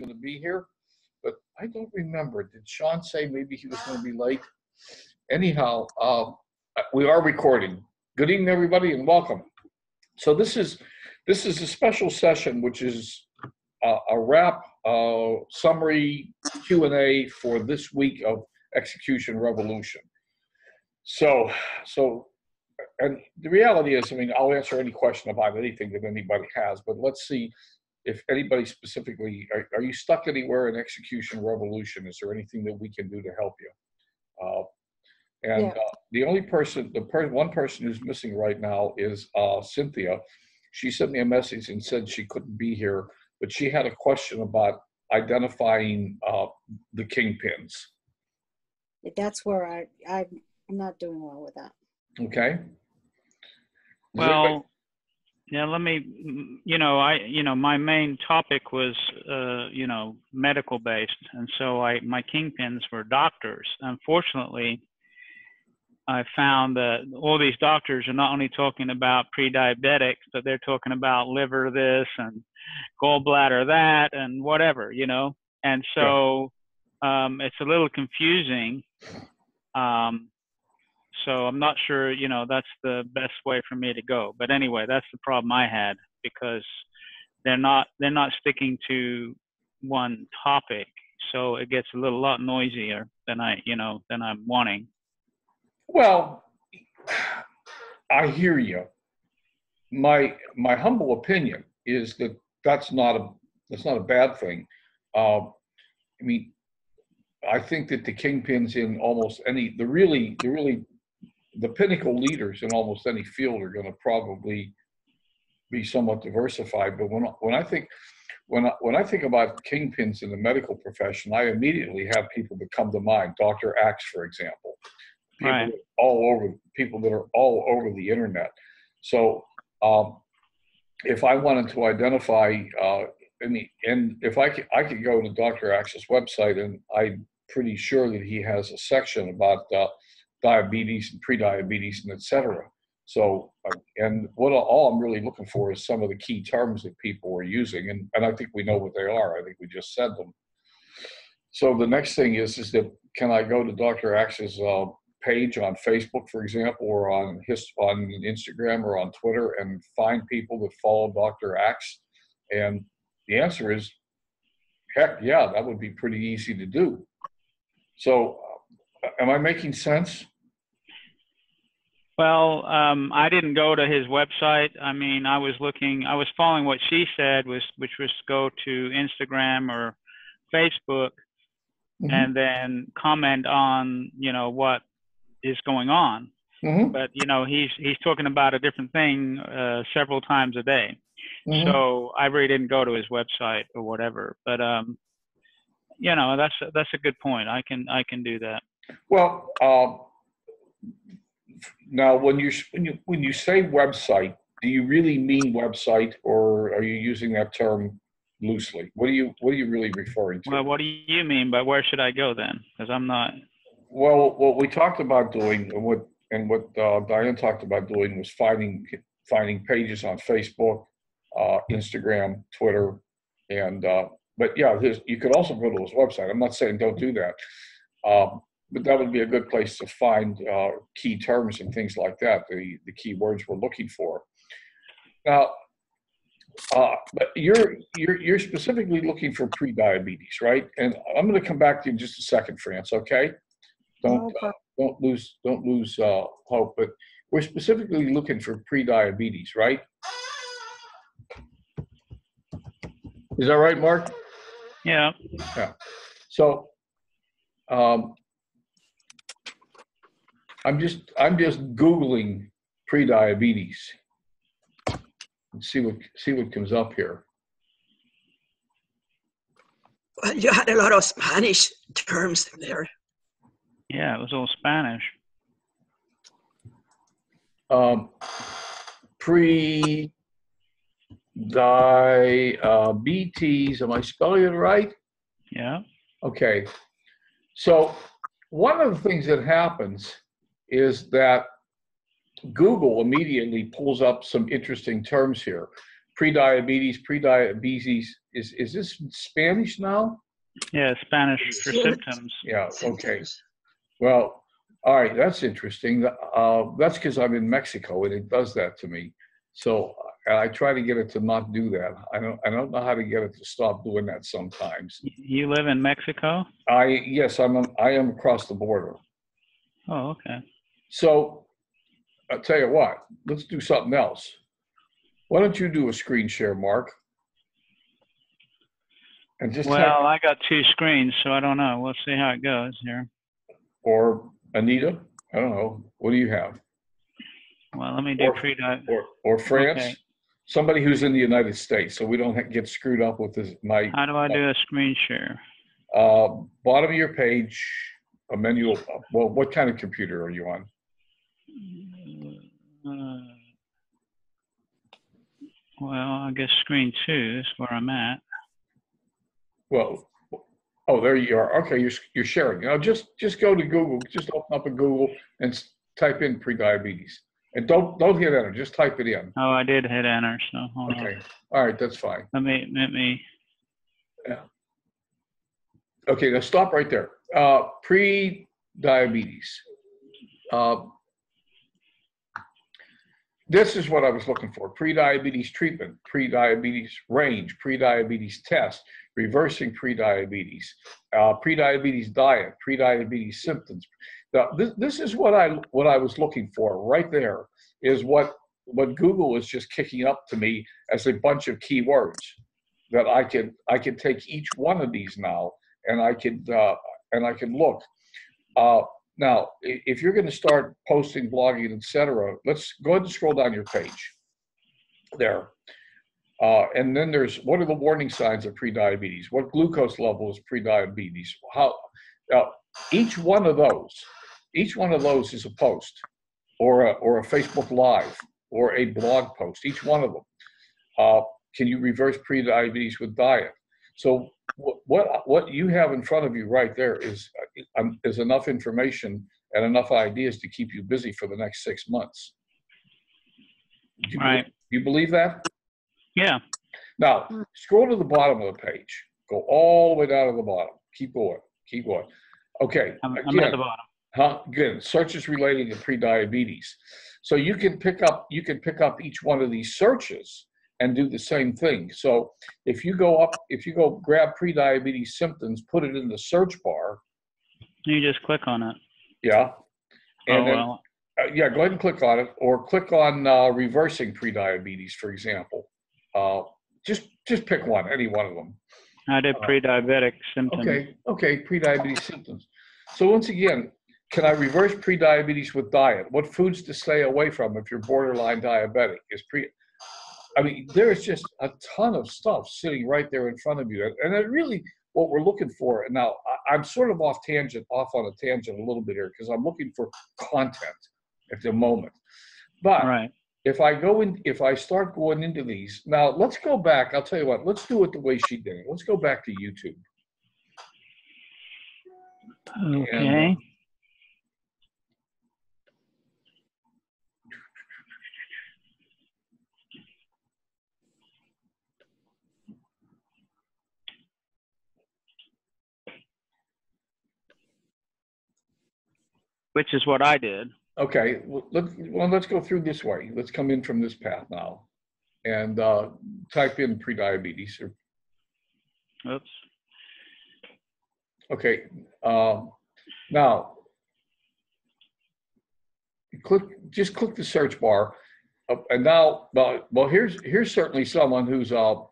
going to be here, but I don't remember. Did Sean say maybe he was going to be late? Anyhow, we are recording. Good evening, everybody, and welcome. So this is a special session, which is a wrap summary Q&A for this week of Execution Revolution. So, and the reality is, I mean, I'll answer any question about anything that anybody has, but let's see if anybody specifically, are you stuck anywhere in Execution Revolution? Is there anything that we can do to help you? The only person, one person who's missing right now is Cynthia. She sent me a message and said she couldn't be here, but she had a question about identifying the kingpins. That's where I'm not doing well with that. Okay. Well, yeah, let me, my main topic was, medical based. And so my kingpins were doctors. Unfortunately, I found that all these doctors are not only talking about pre-diabetics, but they're talking about liver this and gallbladder that and whatever, And so it's a little confusing. So I'm not sure, that's the best way for me to go. But anyway, that's the problem I had, because they're not sticking to one topic. So it gets a lot noisier than I'm wanting. Well, I hear you. My humble opinion is that that's not a bad thing. I mean, I think that the kingpins in almost any, the pinnacle leaders in almost any field are going to probably be somewhat diversified. But when I think about kingpins in the medical profession, I immediately have people that come to mind. Dr. Axe, for example. People that are all over the internet. So if I wanted to identify, and if I could go to Dr. Axe's website, and I'm pretty sure that he has a section about diabetes and pre-diabetes and et cetera. So, and all I'm really looking for is some of the key terms that people are using, and I think we know what they are. I think we just said them. So the next thing is that, can I go to Dr. Axe's page on Facebook, for example, or on Instagram or on Twitter, and find people that follow Dr. Axe? And the answer is, heck yeah, that would be pretty easy to do. So am I making sense? Well, I didn't go to his website. I mean, I was following what she said, which was go to Instagram or Facebook, mm-hmm. and then comment on, what is going on. Mm-hmm. But, he's talking about a different thing several times a day. Mm-hmm. So I really didn't go to his website or whatever. But, that's a good point. I can do that. Well, now when you say website, do you really mean website, or are you using that term loosely? What are you really referring to? Well, what do you mean by where should I go then? Because I'm not. Well, what we talked about doing, and what Diane talked about doing, was finding pages on Facebook, Instagram, Twitter, and but yeah, you could also go to his website. I'm not saying don't do that, but that would be a good place to find key terms and things like that, the key words we're looking for. Now, but you're specifically looking for pre-diabetes, right? And I'm going to come back to you in just a second, France. Okay? Don't lose hope. But we're specifically looking for pre-diabetes, right? Is that right, Mark? Yeah. Yeah. So, I'm just Googling pre-diabetes and see what comes up here. Well, you had a lot of Spanish terms there. Yeah, it was all Spanish. Pre-diabetes, am I spelling it right? Yeah. Okay. So one of the things that happens is that Google immediately pulls up some interesting terms here. Prediabetes. Is this Spanish now? Yeah, Spanish for Yeah. symptoms. Yeah, okay. Symptoms. Well, all right, that's interesting. That's because I'm in Mexico and it does that to me. So I try to get it to not do that. I don't know how to get it to stop doing that sometimes. You live in Mexico? Yes, I am across the border. Oh, okay. So I'll tell you what, let's do something else. Why don't you do a screen share, Mark? And just type, Well, I got two screens, so I don't know. We'll see how it goes here. or Anita, I don't know. What do you have? Well, let me do pre-dive. Or France? Okay. Somebody who's in the United States, so we don't get screwed up with this. How do I do a screen share? Bottom of your page, a menu. Well, what kind of computer are you on? Well, I guess screen 2 is where I'm at. Well, oh, there you are. Okay, you're sharing. Now just go to Google. Just open up a Google and type in prediabetes, and don't hit enter. Just type it in. Oh, I did hit enter, so hold Okay. on. All right, that's fine. Let me. Yeah. Okay, now stop right there. Pre-diabetes. This is what I was looking for. Pre-diabetes treatment, pre-diabetes range, pre-diabetes test, reversing pre-diabetes, pre-diabetes diet, pre-diabetes symptoms. Now, this is what I was looking for right there, is what Google is just kicking up to me as a bunch of keywords that I could take each one of these now and I could look. Now, if you're going to start posting, blogging, etc., let's go ahead and scroll down your page there. And then there's, what are the warning signs of prediabetes? What glucose level is prediabetes? Each one of those is a post or a Facebook Live or a blog post, each one of them. Can you reverse prediabetes with diet? So what you have in front of you right there is enough information and enough ideas to keep you busy for the next 6 months. Do you believe that? Yeah. Now, scroll to the bottom of the page. Go all the way down to the bottom. Keep going. Keep going. Okay. I'm at the bottom. Again, searches relating to prediabetes. So you can pick up each one of these searches and do the same thing. So if you go grab prediabetes symptoms, put it in the search bar. You just click on it. Yeah. And well. Yeah, go ahead and click on it, or click on reversing prediabetes, for example. Just pick one, any one of them. I did pre-diabetic symptoms. Okay, pre-diabetes symptoms. So once again, can I reverse pre-diabetes with diet? What foods to stay away from if you're borderline diabetic? There's just a ton of stuff sitting right there in front of you. And that really what we're looking for. Now, I'm sort of off on a tangent a little bit here because I'm looking for content at the moment. But right. if I start going into these, now let's go back. I'll tell you what, let's do it the way she did it. Let's go back to YouTube. Okay. Which is what I did. Okay, let's go through this way. Let's come in from this path now, and type in prediabetes. Oops. Okay, now just click the search bar, and now, well, here's certainly someone who's Dr.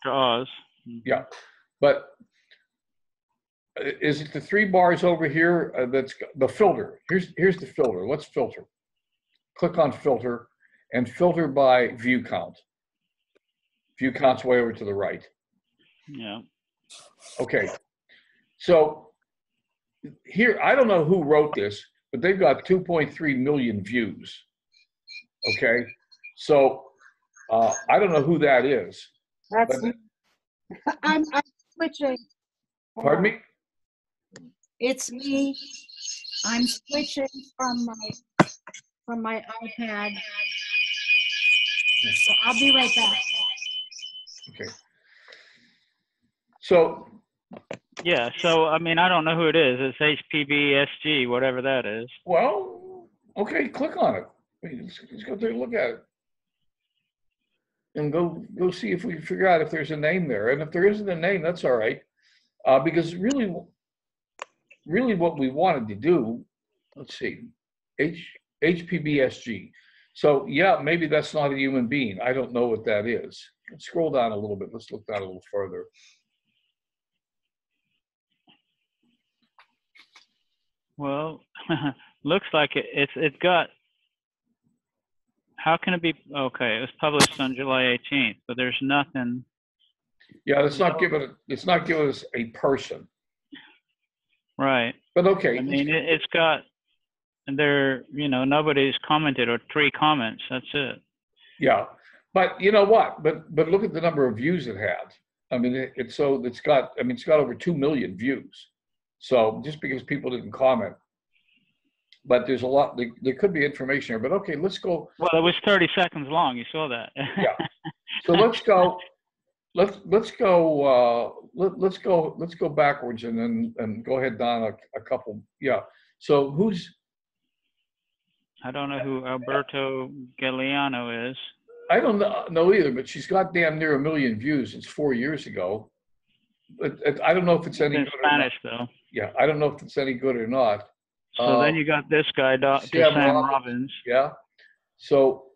Oz. Yeah, but. Is it the 3 bars over here? That's the filter. Here's the filter. Let's filter. Click on filter and filter by view count. View count's way over to the right. Yeah. Okay. So here, I don't know who wrote this, but they've got 2.3 million views. Okay. So I don't know who that is. That's I'm switching. Pardon me? It's me. I'm switching from my iPad So I'll be right back. Okay. So, Yeah. So I mean, I don't know who it is. It's HPBSG, whatever that is. well, okay, click on it. Let's go take a look at it. And go see if we can figure out if there's a name there. And if there isn't a name, that's all right. Because really what we wanted to do, let's see, HPBSG. So yeah, maybe that's not a human being. I don't know what that is. Let's scroll down a little bit. Let's look down a little further. Well, looks like it's got. How can it be? Okay, it was published on July 18th, but there's nothing. Yeah, it's not giving us a person. Right. But okay. I mean, it's got. And nobody's commented or 3 comments. That's it. Yeah, but you know what? But look at the number of views it had. I mean, it's got over 2 million views. So just because people didn't comment, but there's a lot. There could be information here. But okay, let's go. Well, it was 30 seconds long. You saw that. Yeah. So let's go. Let's go backwards and go ahead down a couple. Yeah. So who's? I don't know who Alberto Galeano is. I don't know either, but she's got damn near 1 million views. It's 4 years ago. But I don't know if it's any in good Spanish, or not. though. Yeah, I don't know if it's any good or not. So then you got this guy, Dr. Sam Robbins. Yeah. So,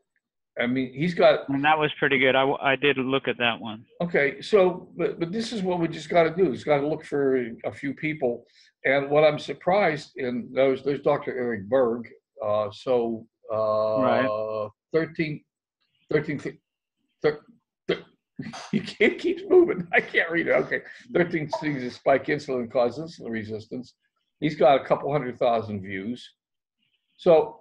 I mean, he's got. And that was pretty good. I did look at that one. Okay, so but this is what we just got to do. It's got to look for a few people. And what I'm surprised in there's Dr. Eric Berg. Right. 13, you can't keep moving. I can't read it. Okay. 13 things that spike insulin cause insulin resistance. He's got a couple 100,000 views. So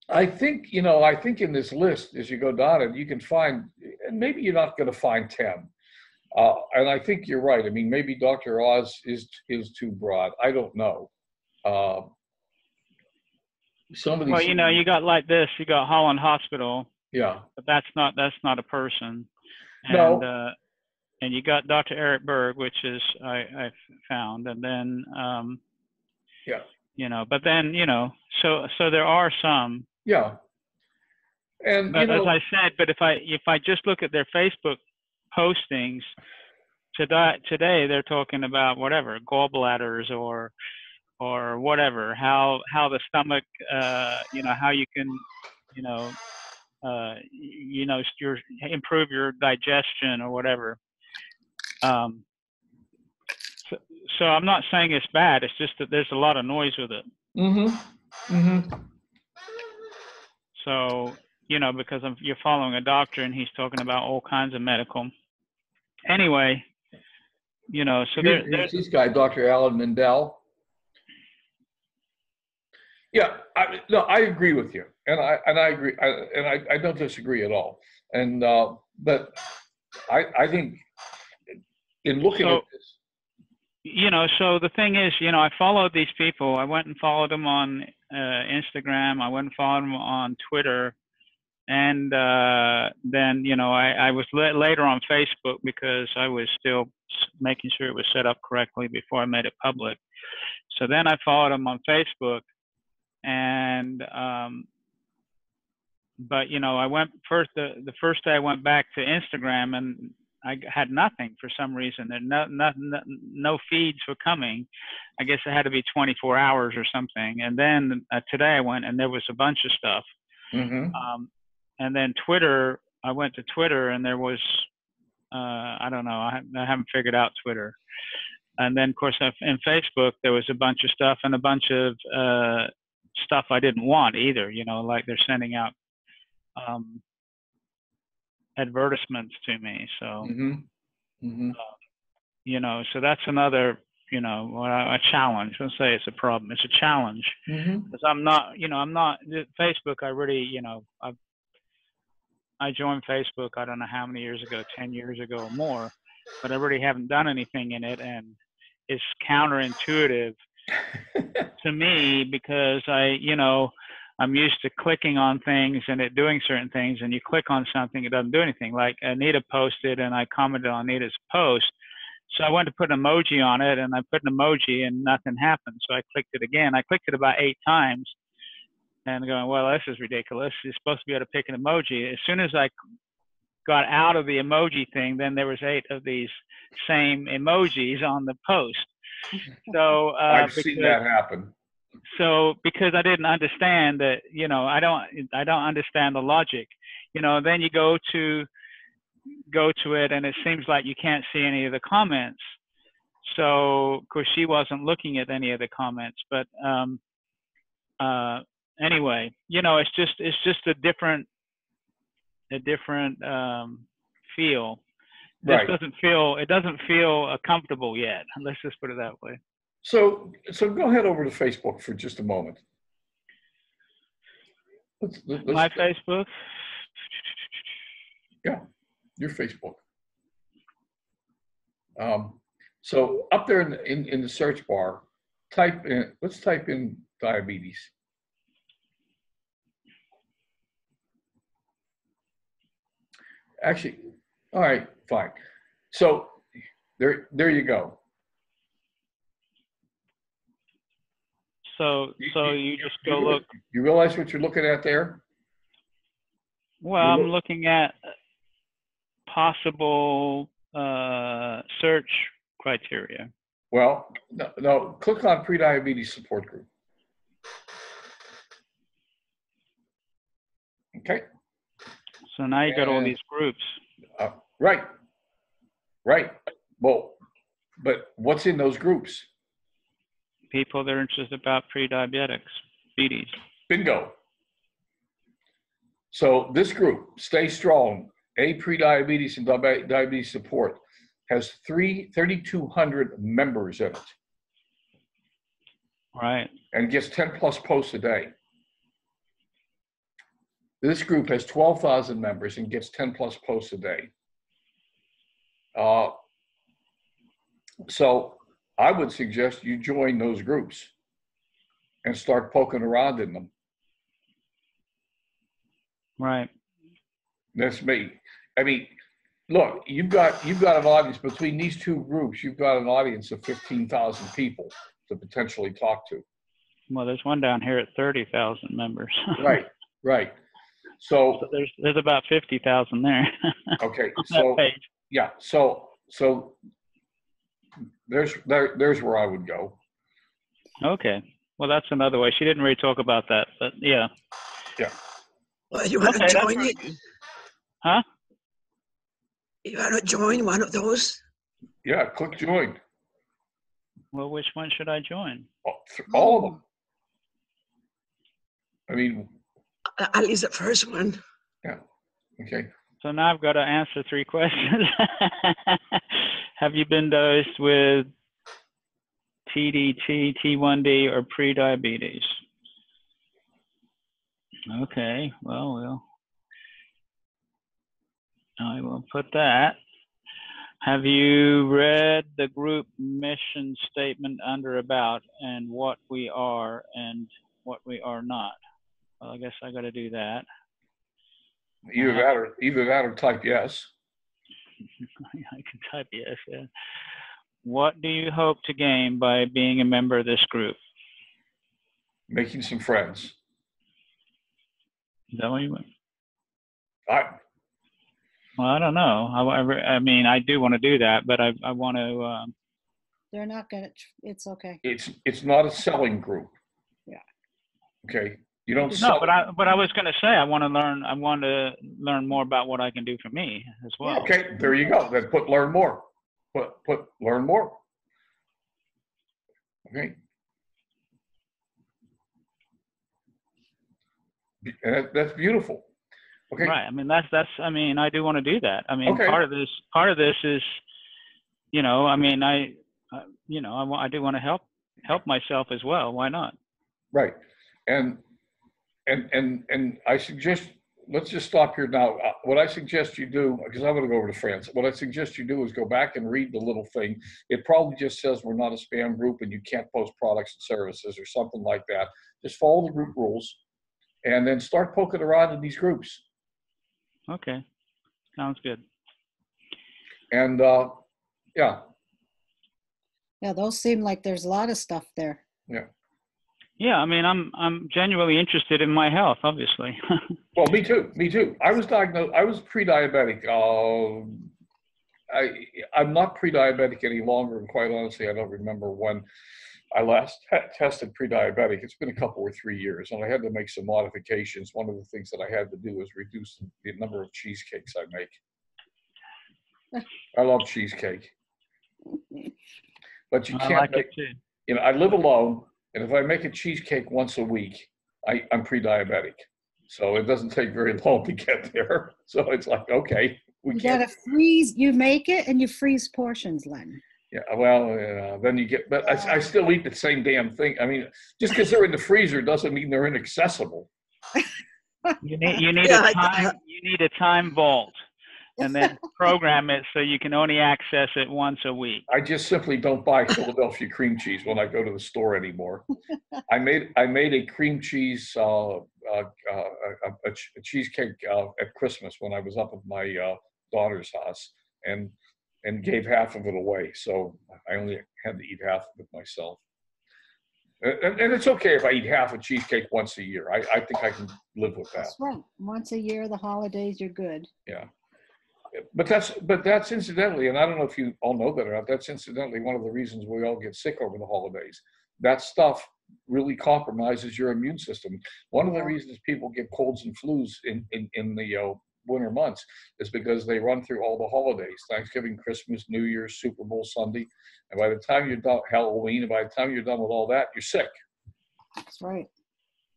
I think in this list, as you go down it, you can find, and maybe you're not going to find 10. And I think you're right. I mean, maybe Dr. Oz is too broad. I don't know. Well, you got like this. You got Holland Hospital. Yeah. But that's not a person. And, No. And you got Dr. Eric Berg, which is I found, and then yeah. But then so there are some. Yeah. And but as I said, but if I just look at their Facebook postings today, they're talking about whatever gallbladders or whatever, how the stomach, how you can, improve your digestion or whatever. So I'm not saying it's bad. It's just that there's a lot of noise with it. Mm-hmm. Mm-hmm. So, because you're following a doctor and he's talking about all kinds of medical. Anyway, so there's this guy, Dr. Alan Mendel. Yeah, I agree with you, and I agree, I don't disagree at all. And but I think in looking at this, so the thing is, I followed these people. I went and followed them on Instagram. I went and followed them on Twitter, and then I was later on Facebook because I was still making sure it was set up correctly before I made it public. So then I followed them on Facebook. And but I went the first day I went back to Instagram and I had nothing for some reason. There no feeds were coming. I guess it had to be 24 hours or something. And then today I went and there was a bunch of stuff. Mm-hmm. And then Twitter, I went to Twitter and there was I don't know. I haven't figured out Twitter. And then of course in Facebook there was a bunch of stuff and a bunch of stuff I didn't want either, like they're sending out advertisements to me. So, mm-hmm. Mm-hmm. So that's another, a challenge. Let's say it's a problem. It's a challenge because I'm not Facebook. I really, I joined Facebook. I don't know how many years ago, 10 years ago or more, but I really haven't done anything in it. And it's counterintuitive to me because I'm used to clicking on things and it doing certain things, and you click on something, it doesn't do anything. Like Anita posted and I commented on Anita's post. So I went to put an emoji on it and I put an emoji and nothing happened. So I clicked it again. I clicked it about 8 times and going, well, this is ridiculous. You're supposed to be able to pick an emoji. As soon as I got out of the emoji thing, then there was 8 of these same emojis on the post. So I've seen that happen. So because I didn't understand that, you know, I don't understand the logic, you know. Then you go to it and it seems like you can't see any of the comments. So of course she wasn't looking at any of the comments, but anyway, you know, it's just a different feel. This Right. doesn't feel comfortable yet. Let's just put it that way. So go ahead over to Facebook for just a moment. My Facebook? Yeah, your Facebook. So up there in the search bar, let's type in diabetes. Actually, all right, fine. So there you go. So you just go look. You realize what you're looking at there? Well, I'm looking at possible search criteria. Well, no, click on prediabetes support group. Okay. So now you got all these groups. Right. Well, but what's in those groups? People that are interested about diabetes. Bingo. So this group, Stay Strong, Prediabetes and Diabetes Support, has 3,200 members in it. Right. And gets 10 plus posts a day. This group has 12,000 members and gets 10 plus posts a day. So I would suggest you join those groups and start poking around in them. Right. That's me. I mean, look, you've got an audience between these two groups. You've got an audience of 15,000 people to potentially talk to. Well, there's one down here at 30,000 members. Right. So there's about 50,000 there. Okay. So yeah. So there's where I would go. Okay. Well, that's another way. She didn't really talk about that, but yeah. Yeah. Well, you want to join it? Huh? You want to join one of those? Yeah. Click join. Well, which one should I join? All of them. I mean, at least the first one. Yeah. Okay. So now I've got to answer 3 questions. Have you been dosed with TDT, T1D, or prediabetes? Okay. Well, I will put that. Have you read the group mission statement under about and what we are and what we are not? Well, I guess I got to do that. Either that or type yes. I can type yes. Yeah. What do you hope to gain by being a member of this group? Making some friends. Is that what you want? Well, I don't know. I mean, I do want to do that, but I want to. They're not gonna. It's okay. It's not a selling group. Yeah. Okay. You don't. No, but I was going to say I want to learn. I want to learn more about what I can do for me as well. Okay. There you go. Then put learn more. Put learn more. Okay. And that's beautiful. Okay. Right. I mean, that's. I mean, I do want to do that. I mean, okay. part of this is, you know, I mean, I do want to help myself as well. Why not? Right. And I suggest, let's just stop here now. What I suggest you do, because I'm going to go over to France. What I suggest you do is go back and read the little thing. It probably just says we're not a spam group and you can't post products and services or something like that. Just follow the group rules. and then start poking around in these groups. Okay. Sounds good. And yeah, Yeah, those seem like there's a lot of stuff there. yeah. Yeah, I mean, I'm genuinely interested in my health, obviously. Well, me too. Me too. I was diagnosed. I was pre-diabetic. I'm not pre-diabetic any longer, and quite honestly, I don't remember when I last tested pre-diabetic. It's been a couple or 3 years, and I had to make some modifications. One of the things that I had to do was reduce the number of cheesecakes I make. I love cheesecake, but you I can't like make. it too. You know, I live alone, and if I make a cheesecake once a week, I'm pre-diabetic. So it doesn't take very long to get there. So it's like, okay, we You can't. gotta freeze, you make it and you freeze portions, Len. Yeah, well, then you get, but I still eat the same damn thing. I mean, just because they're in the freezer doesn't mean they're inaccessible. You need Yeah, a time vault, and then program it so you can only access it once a week. I just simply don't buy Philadelphia cream cheese when I go to the store anymore. I made a cream cheese a cheesecake at Christmas when I was up at my daughter's house, and gave half of it away. So I only had to eat half of it myself. And it's okay if I eat half a cheesecake once a year. I think I can live with that. That's right. Once a year, the holidays, you're good. Yeah. But that's incidentally, and I don't know if you all know that or not, that's incidentally one of the reasons we all get sick over the holidays. That stuff really compromises your immune system. One of the reasons people get colds and flus in the winter months is because they run through all the holidays: Thanksgiving, Christmas, New Year's, Super Bowl Sunday, and by the time you're done, Halloween, and by the time you're done with all that, you're sick. That's right.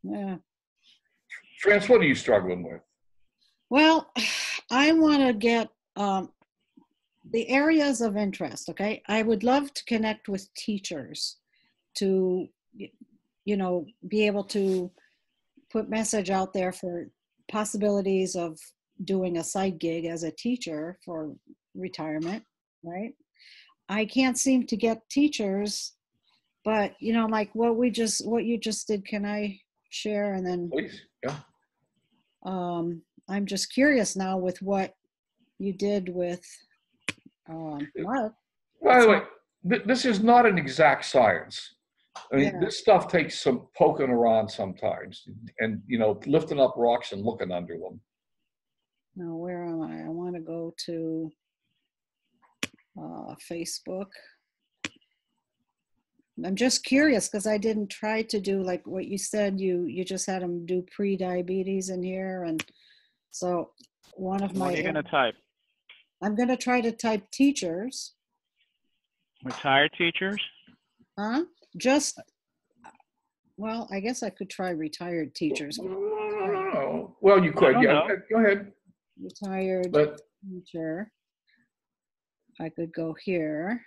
Yeah. France, what are you struggling with? Well, I want to get the areas of interest, okay? I would love to connect with teachers to, you know, be able to put message out there for possibilities of doing a side gig as a teacher for retirement, right? I can't seem to get teachers, but, you know, like what you just did, can I share? And then Please, yeah. I'm just curious now with what you did with Mark. By the way, this is not an exact science. I mean, this stuff takes some poking around sometimes, and lifting up rocks and looking under them. Now, where am I? I want to go to Facebook. I'm just curious because I didn't try to do like what you said. You just had them do pre-diabetes in here, and so one of my. What are you going to type? I'm going to try to type teachers. Retired teachers? Huh? Well, I guess I could try retired teachers. Well, you could. Yeah, go ahead. Retired teacher. I could go here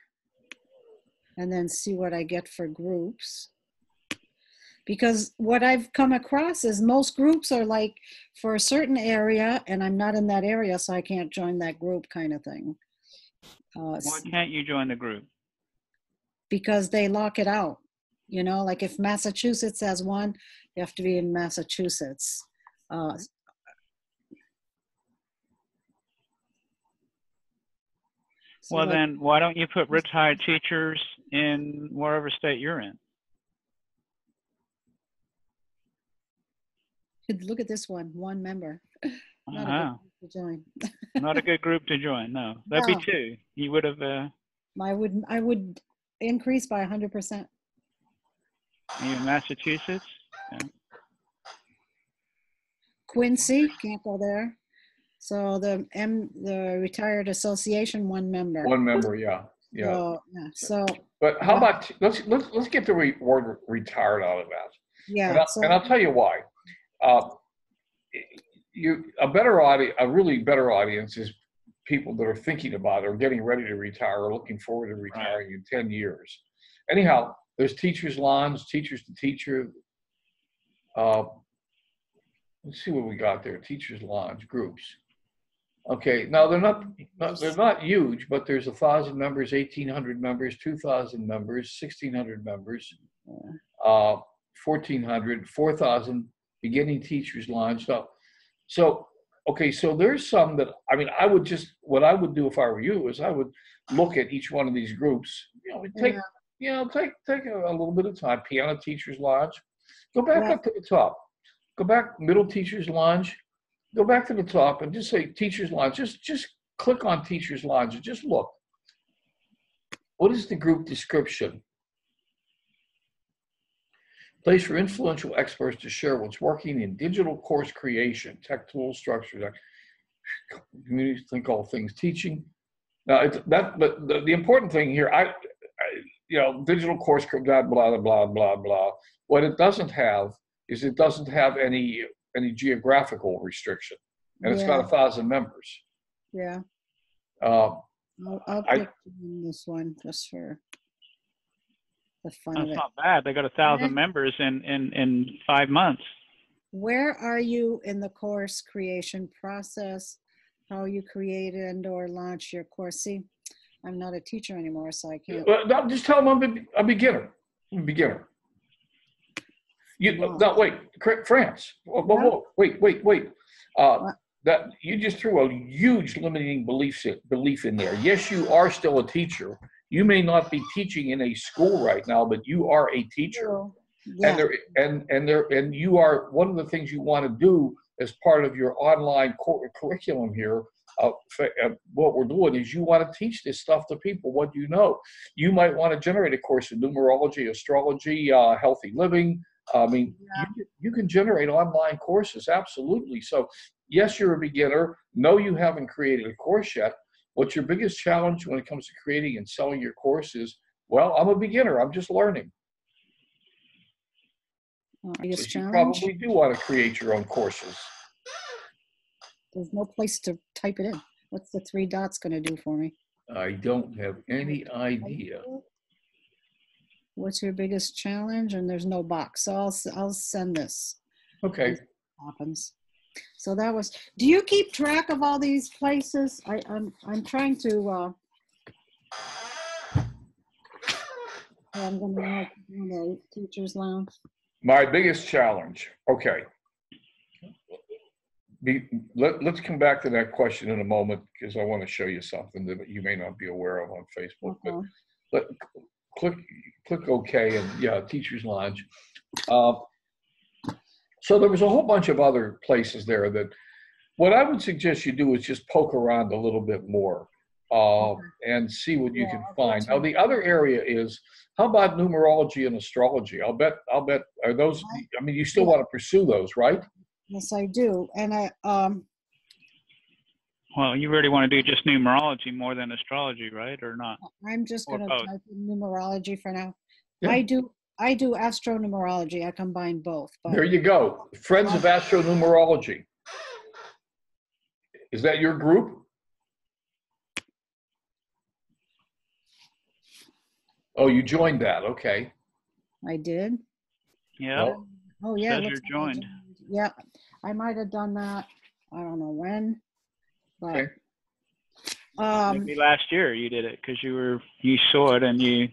and then see what I get for groups. Because what I've come across is most groups are like for a certain area, and I'm not in that area, so I can't join that group kind of thing. Why can't you join the group? Because they lock it out. You know, like if Massachusetts has one, you have to be in Massachusetts. Well, then why don't you put retired teachers in wherever state you're in? Look at this one member. Not a good group to join. Not a good group to join. No, that'd be two. You would have. I would increase by 100%. You in Massachusetts? Yeah. Quincy, can't go there. So the retired association, one member. One member, yeah. So. But how about let's get the word retired out of that. Yeah. And I'll tell you why. A really better audience is people that are thinking about it or getting ready to retire or looking forward to retiring in 10 years. Anyhow, there's teachers' lawns, teachers to teacher. Let's see what we got there. Teachers' lawns, groups. Okay, now they're not huge, but there's 1,000 members, 1,800 members, 2,000 members, 1,600 members, 1,400, 4,000. beginning teachers launch. So, okay, so there's some that, I mean, what I would do if I were you is I would look at each one of these groups, take a little bit of time, piano teachers launch, go back up to the top, go back middle teachers launch, go back to the top and just say teachers launch, just click on teachers launch and just look. What is the group description? Place for influential experts to share what's working in digital course creation, tech tools, structure, communities think all things teaching. Now, but the important thing here, digital course, blah, blah, blah, blah, blah. What it doesn't have is it doesn't have any geographical restriction, and it's got 1,000 members. Yeah. I'll click on this one just for the fun of it. That's not bad. They got 1,000 members in 5 months. Where are you in the course creation process? How you create and/or launch your course? See, I'm not a teacher anymore, so I can't. No, just tell them I'm a beginner. I'm a beginner. No, wait, France. Whoa. Wait. That you just threw a huge limiting belief in there. Yes, you are still a teacher. You may not be teaching in a school right now, but you are a teacher. Yeah. And you are, one of the things you want to do as part of your online curriculum here, what we're doing is you want to teach this stuff to people. What do you know? You might want to generate a course in numerology, astrology, healthy living. I mean, you can generate online courses, absolutely. So yes, you're a beginner. No, you haven't created a course yet. What's your biggest challenge when it comes to creating and selling your courses? Well, I'm a beginner. I'm just learning. So you probably do want to create your own courses. There's no place to type it in. What's the 3 dots going to do for me? I don't have any idea. What's your biggest challenge? And there's no box. So I'll send this. Okay. This happens. So that was. Do you keep track of all these places? I'm trying to. I'm going to the teachers' lounge. My biggest challenge. Okay. Let's come back to that question in a moment because I want to show you something that you may not be aware of on Facebook. Okay. But click OK and teachers' lounge. So there was a whole bunch of other places there that what I would suggest you do is just poke around a little bit more and see what you can find. Now the other area is, how about numerology and astrology? I'll bet are those, I mean, you still want to pursue those, right? Yes, I do. And well, you really want to do just numerology more than astrology, right? Or not? I'm just going to type in numerology for now. Yeah. I do astronumerology. I combine both. But there you go. Friends of Astronumerology. Is that your group? Oh, you joined that. Okay. I did. Yeah. Well, oh, yeah. Says you're joined. Yeah. I might have done that. I don't know when. But, okay. Maybe last year you did it because you saw it and you.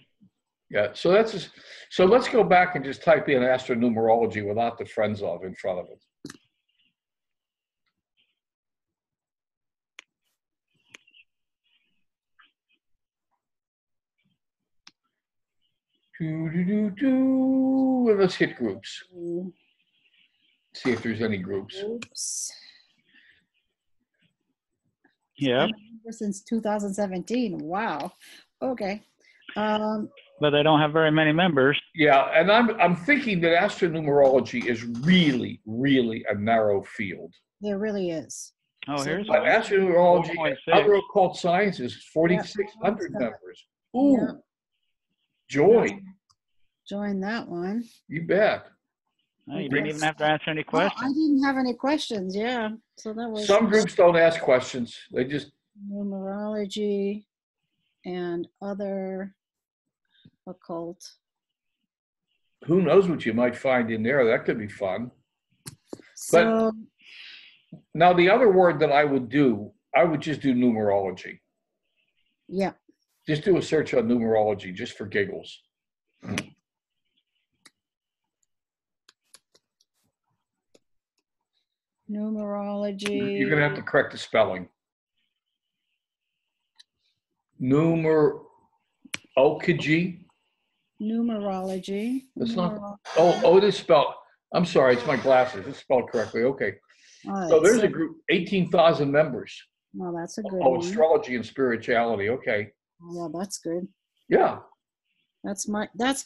Yeah. So let's go back and just type in astronumerology without the friends of in front of it. And let's hit groups. See if there's any groups. Oops. Yeah. Since 2017. Wow. Okay. But they don't have very many members. Yeah, and I'm thinking that astronumerology is really, really a narrow field. There really is. Oh, here's but one. Astronumerology and other occult sciences, 4,600 members. Ooh. Yeah. Join. Join that one. You bet. Oh, you didn't even have to answer any questions. I didn't have any questions. Yeah. So that was. Some groups don't ask questions. They just. Numerology and other occult. Who knows what you might find in there? That could be fun. So. But now the other word that I would just do numerology. Yeah. Just do a search on numerology just for giggles. Numerology. You're going to have to correct the spelling. Numerology. Numerology. That's not. Oh, it is spelled. I'm sorry, it's my glasses. It's spelled correctly. Okay. All right, So there's a group, 18,000 members. well, that's a good Oh, one. astrology and spirituality. Okay. Well, that's good. Yeah. That's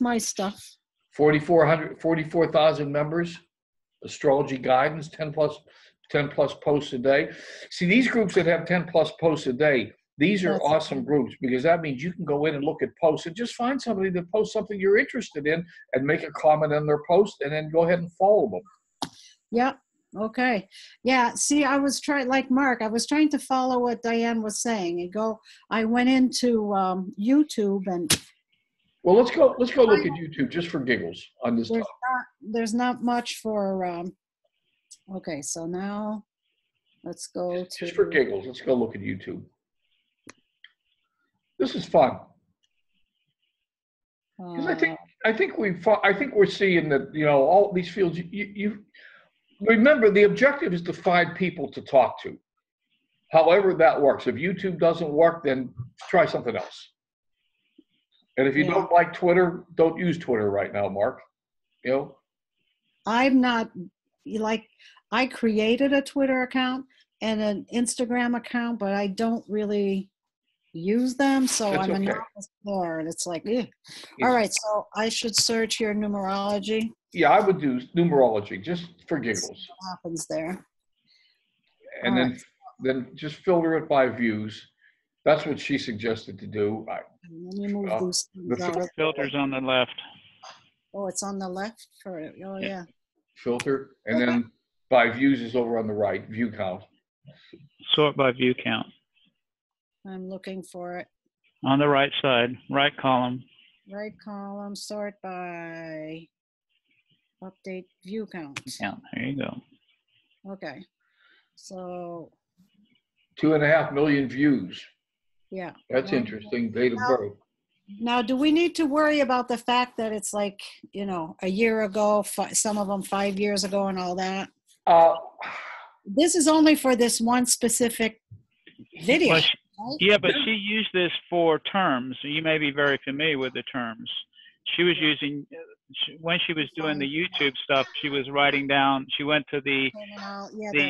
my stuff. 44,000 members. Astrology guidance, 10 plus posts a day. See, these groups that have 10 plus posts a day, these are awesome groups, because that means you can go in and look at posts and just find somebody that posts something you're interested in and make a comment on their post, and then go ahead and follow them. Yep. Okay. Yeah. See, I was trying, like Mark, I was trying to follow what Diane was saying and I went into YouTube and. Well, let's go look at YouTube just for giggles on this topic. There's not much for, okay. So now let's go to. Just for giggles, let's go look at YouTube. This is fun. Because I think we're seeing that, all these fields, you remember, the objective is to find people to talk to. However that works. If YouTube doesn't work, then try something else. And if you don't like Twitter, don't use Twitter right now, Mark. I'm not, I created a Twitter account and an Instagram account, but I don't really use them. So I'm a novice there, and it's like, all right, so I should search here numerology. Yeah, I would do numerology just for giggles. What happens there? And then just filter it by views. That's what she suggested to do. Let me move these things out. Filter's on the left. Oh, it's on the left for it. Oh, yeah. Filter, and then by views is over on the right. View count. Sort by view count. I'm looking for it. On the right side, right column. Right column, sort by update view count. Yeah, there you go. Okay. So 2.5 million views. Yeah. That's interesting. Date of birth. Now, do we need to worry about the fact that it's like, a year ago, some of them 5 years ago and all that? This is only for this one specific video. Well, yeah, but she used this for terms. You may be very familiar with the terms. She was using, when she was doing the YouTube stuff, she was writing down, she went to the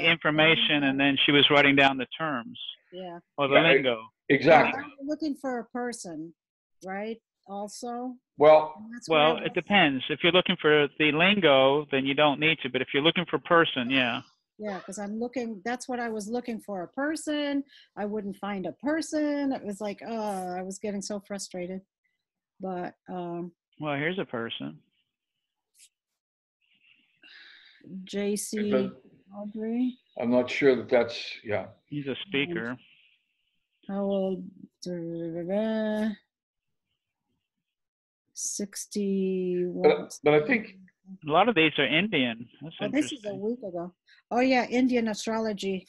information, and then she was writing down the terms. Yeah. Or the lingo. Exactly. I'm looking for a person, right? Also? Well, it depends. If you're looking for the lingo, then you don't need to. But if you're looking for a person, yeah. Yeah, because that's what I was looking for, a person. I wouldn't find a person. It was like, I was getting so frustrated. But, well, here's a person. JC Audrey. I'm not sure that's, yeah. He's a speaker. How old? 61. But I think a lot of these are Indian. That's interesting. This is a week ago. Oh yeah, Indian astrology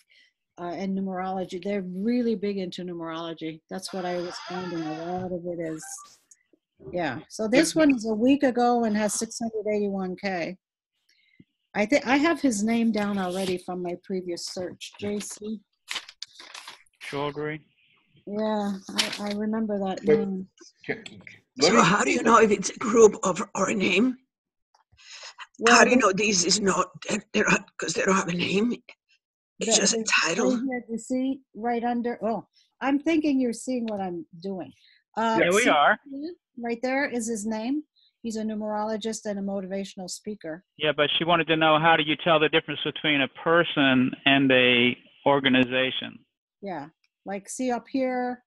and numerology. They're really big into numerology. That's what I was finding. A lot of it is. Yeah. So this one is a week ago and has 681K. I think I have his name down already from my previous search. JC Chaudhry. Yeah, I remember that name. So how do you know if it's a group or a name? Well, how do you know this is not, because they don't have a name? It's just a title. Here, you see, right under, I'm thinking you're seeing what I'm doing. Yeah, we are. Right there is his name. He's a numerologist and a motivational speaker. Yeah, but she wanted to know, how do you tell the difference between a person and a organization? Yeah, like see up here,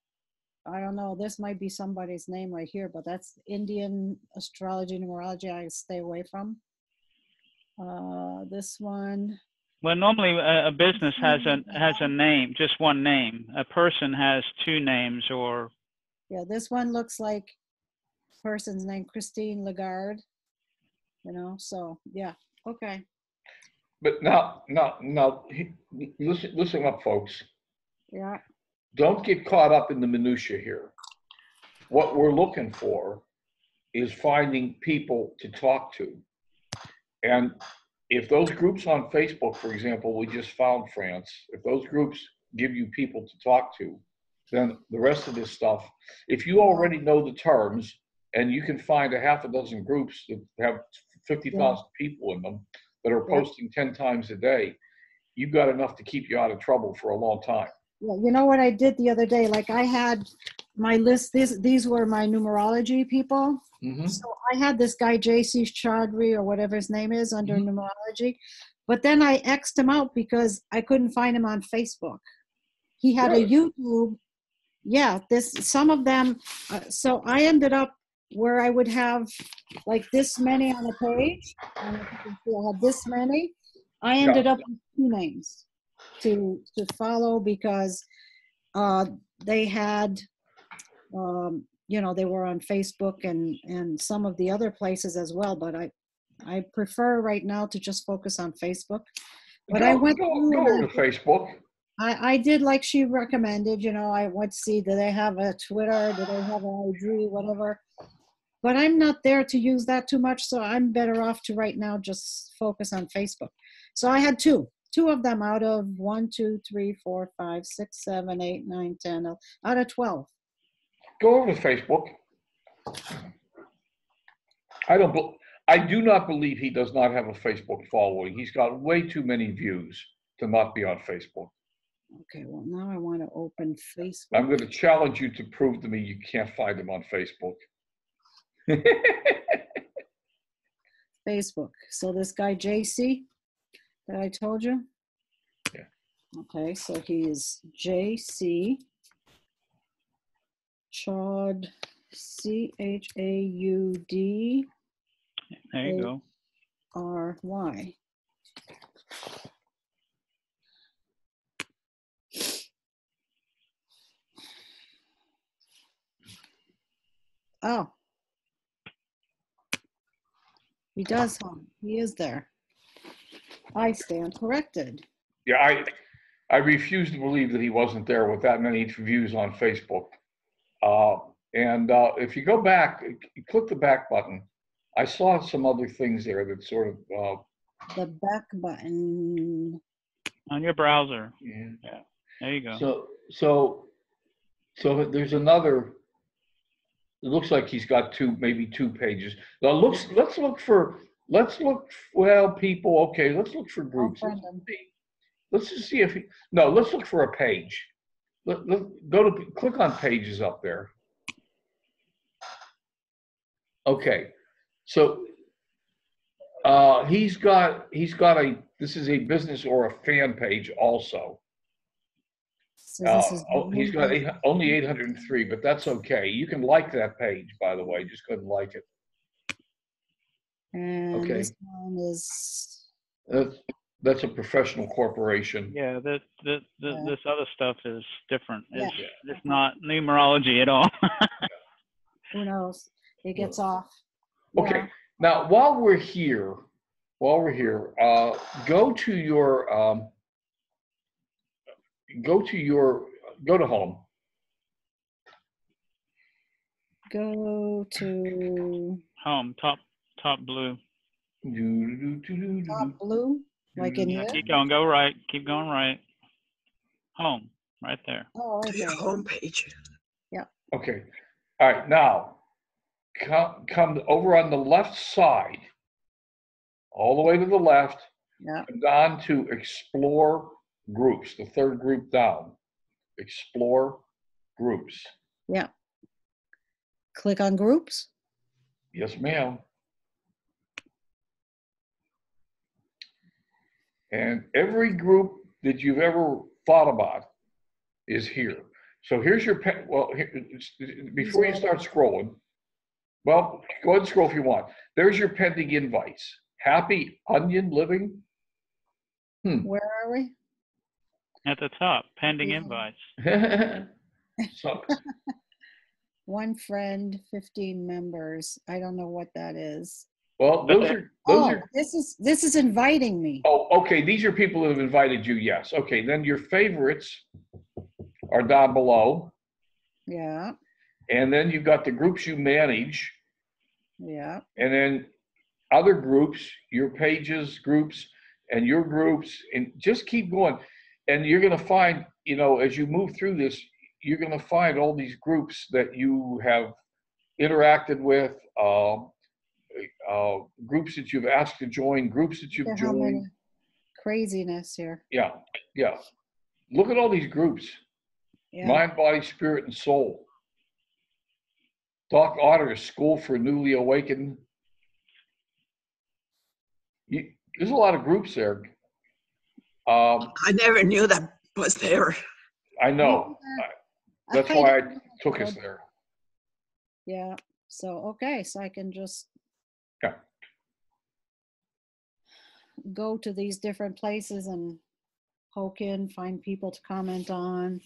I don't know, this might be somebody's name right here, but that's Indian astrology, numerology I stay away from. This one. Well, normally a business has a name, just one name. A person has two names, or. Yeah, this one looks like person's name, Christine Lagarde. So yeah, okay. But now, listen up, folks. Yeah. Don't get caught up in the minutia here. What we're looking for is finding people to talk to. And if those groups on Facebook, for example, we just found France, if those groups give you people to talk to, then the rest of this stuff, if you already know the terms and you can find a half a dozen groups that have 50,000 people in them that are posting 10 times a day, you've got enough to keep you out of trouble for a long time. Yeah, you know what I did the other day? Like I had my list, these were my numerology people. Mm-hmm. So I had this guy, JC Chaudhry or whatever his name is under numerology. But then I X'd him out because I couldn't find him on Facebook. He had a YouTube. Yeah, some of them. So I ended up where I would have like this many on a page. And if you can see, I had this many. I ended up with 2 names to follow because they had, they were on Facebook and some of the other places as well. But I prefer right now to just focus on Facebook. But I went go over to Facebook. I did like she recommended, I went to see, do they have a Twitter? Do they have an IG, whatever? But I'm not there to use that too much, so I'm better off to right now just focus on Facebook. So I had two of them out of 1, 2, 3, 4, 5, 6, 7, 8, 9, 10, out of 12. Go over to Facebook. I do not believe he does not have a Facebook following. He's got way too many views to not be on Facebook. Okay, well, now I want to open Facebook. I'm going to challenge you to prove to me you can't find him on Facebook. Facebook. So this guy, JC, that I told you? Yeah. Okay, so he is JC Chaud, CHAUD. There you go. RY. Oh. He does, huh? He is there. I stand corrected. Yeah, I refuse to believe that he wasn't there with that many views on Facebook. And if you go back, click the back button. I saw some other things there that sort of. The back button. On your browser. Yeah. There you go. So there's another. It looks like he's got maybe two pages. Now let's look, well, people, okay, let's look for groups. Let's just see if let's look for a page. Click on pages up there. Okay, so he's got this is a business or a fan page also. So he's got only 803, but that's okay. You can like that page, by the way. Just couldn't like it. And this one is. That's a professional corporation. Yeah, this other stuff is different. It's not numerology at all. Who knows? It gets off. Okay. Yeah. Now, while we're here, go to your. Go to home. Go to home, top blue. Top blue, like in here? Keep going, go right, keep going right. Home, right there. Oh, right there. Home page. Yeah. Okay. All right, now, come over on the left side, all the way to the left, and on to explore groups, the third group down. Explore groups. Yeah. Click on groups. Yes, ma'am. And every group that you've ever thought about is here. So here's your before you start scrolling, well, go ahead and scroll if you want. There's your pending invites. Happy Onion Living. Where are we? At the top, pending invites. So, one friend, 15 members. I don't know what that is. Well, those are. This is inviting me. Oh, okay. These are people that have invited you. Yes. Okay. Then your favorites are down below. Yeah. And then you've got the groups you manage. Yeah. And then other groups, your pages, groups, and your groups, and just keep going. And you're going to find, as you move through this, you're going to find all these groups that you have interacted with, groups that you've asked to join, groups that you've Look at how many joined. craziness here. Yeah, yeah. Look at all these groups. Yeah. Mind, body, spirit, and soul. Doc Otter's School for Newly Awakened. There's a lot of groups there. I never knew that was there. I know. That's why I took us there. Yeah. So, okay. So I can just go to these different places and poke in, find people to comment on.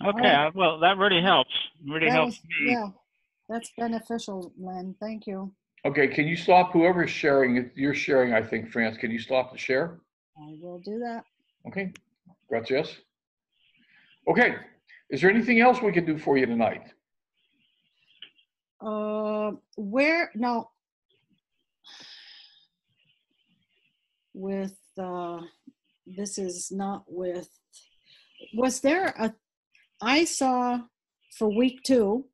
Okay, well, that really helps. Really helps me. Yeah, that's beneficial, Len. Thank you. Okay, can you stop whoever's sharing? You're sharing, I think, France. Can you stop the share? I will do that. Okay, gracias. Okay, is there anything else we can do for you tonight? No. With, this is not with, was there I saw for week 2,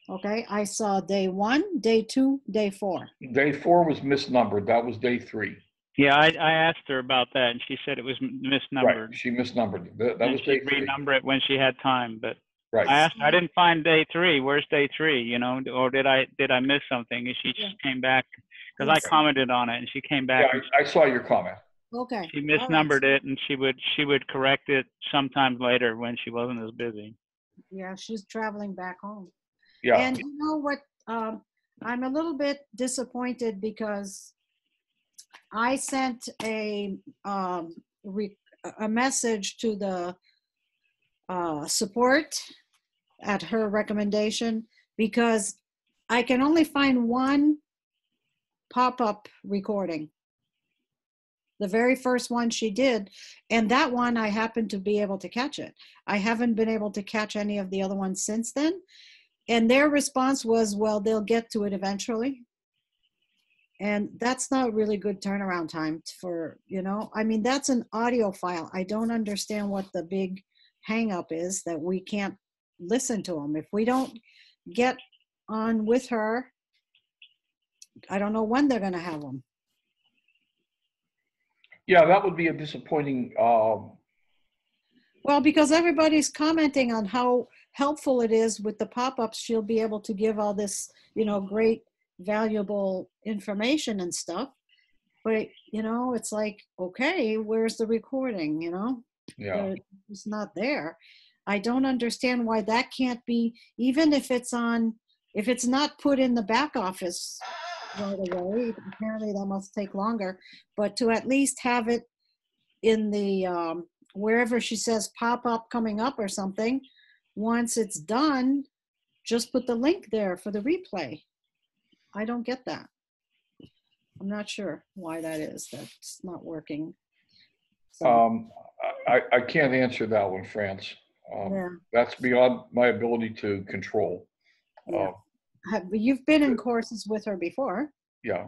okay, I saw day 1, day 2, day 4. Day 4 was misnumbered. That was day 3. Yeah, I asked her about that, and she said it was misnumbered. Right, she misnumbered it. That was day 3. Renumber it when she had time, but right. I asked. I didn't find day 3. Where's day 3? Or did I miss something? And she just came back because I commented on it, and she came back. Yeah, I saw your comment. Okay. She misnumbered it, and she would correct it sometime later when she wasn't as busy. Yeah, she's traveling back home. Yeah. And you know what? I'm a little bit disappointed because I sent a message to the support at her recommendation because I can only find one pop-up recording. The very first one she did, and that one I happened to be able to catch it. I haven't been able to catch any of the other ones since then. And their response was, well, they'll get to it eventually. And that's not really good turnaround time for, I mean, that's an audio file. I don't understand what the big hang up is that we can't listen to them. If we don't get on with her, I don't know when they're going to have them. Yeah, that would be a disappointing. Well, because everybody's commenting on how helpful it is with the pop-ups. She'll be able to give all this, great, valuable information and stuff. But, it's like, okay, where's the recording, Yeah. It's not there. I don't understand why that can't be, even if it's not put in the back office right away. Apparently that must take longer, but to at least have it in the wherever she says pop up coming up or something, once it's done, just put the link there for the replay. I don't get that. I'm not sure why that is. That's not working. So. I can't answer that one, France. Yeah. That's beyond my ability to control. Yeah. You've been in courses with her before. Yeah.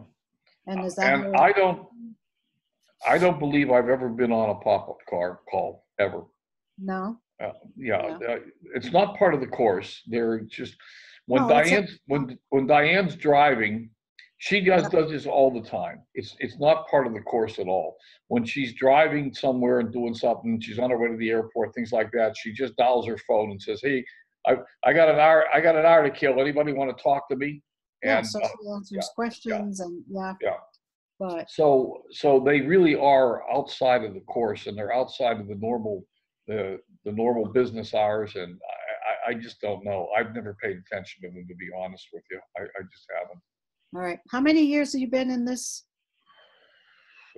And is that? And I don't believe I've ever been on a pop-up call ever. No. It's not part of the course. They're just when Diane's driving, she does this all the time. It's not part of the course at all. When she's driving somewhere and doing something, she's on her way to the airport, things like that. She just dials her phone and says, "Hey, I got an hour. I got an hour to kill. Anybody want to talk to me?" Yeah, so she answers questions and But so they really are outside of the course, and they're outside of the normal business hours, and I just don't know. I've never paid attention to them, to be honest with you. I just haven't. All right. How many years have you been in this?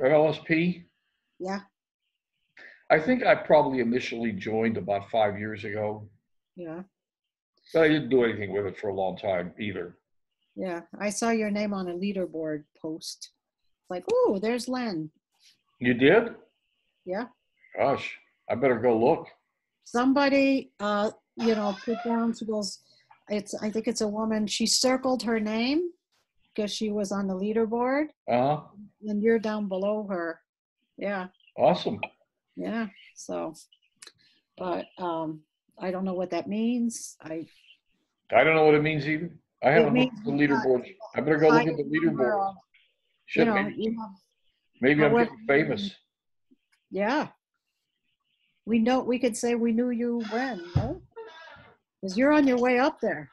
LSP? Yeah. I think I probably initially joined about 5 years ago. Yeah. But I didn't do anything with it for a long time either. Yeah. I saw your name on a leaderboard post. Like, oh, there's Len. You did? Yeah. Gosh, I better go look. Somebody, put down, she goes, I think it's a woman. She circled her name because she was on the leaderboard, Uh-huh. and you're down below her. Yeah. Awesome. Yeah. So, but I don't know what that means. I don't know what it means either. I haven't looked at the leaderboards. I better go look at the leaderboard. You know, you have, Maybe I'm getting famous. Yeah. We could say we knew you when, no? Because you're on your way up there.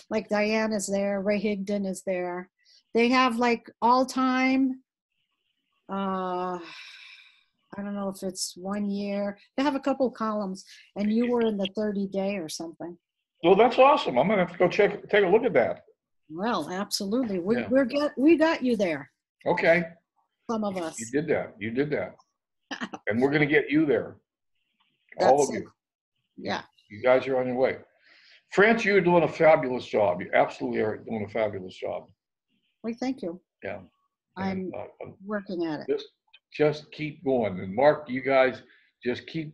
Like Diane is there, Ray Higdon is there. They have like all time, I don't know if it's 1 year. They have a couple columns, and you were in the 30-day or something. Well, that's awesome. I'm gonna have to go take a look at that. Well, absolutely. We got you there. Okay. Some of us. You did that. You did that. And we're gonna get you there. All of you. Yeah. You guys are on your way. France, you're doing a fabulous job. You absolutely are doing a fabulous job. Well, thank you. Yeah. I'm working at it. Just keep going. And Mark, you guys just keep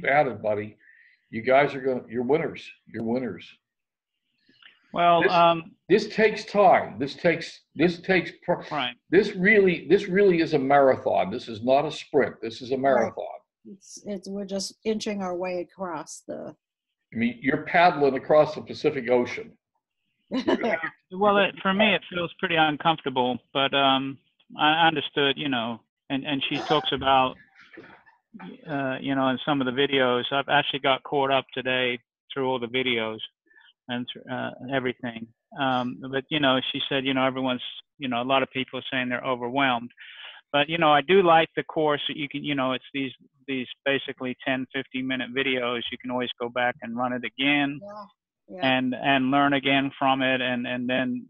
at it, buddy. You guys are you're winners. You're winners. Well, this takes time. This takes right. This really is a marathon. This is not a sprint. This is a marathon. Right. We're just inching our way across the. I mean, you're paddling across the Pacific Ocean. Well, for me, it feels pretty uncomfortable, but I understood, you know, and she talks about, you know, in some of the videos. I've actually got caught up today through all the videos and everything. But, you know, she said, you know, everyone's, you know, a lot of people are saying they're overwhelmed. But, you know, I do like the course. You can, you know, it's these basically 10, 15-minute videos. You can always go back and run it again. Yeah. And learn again from it, and then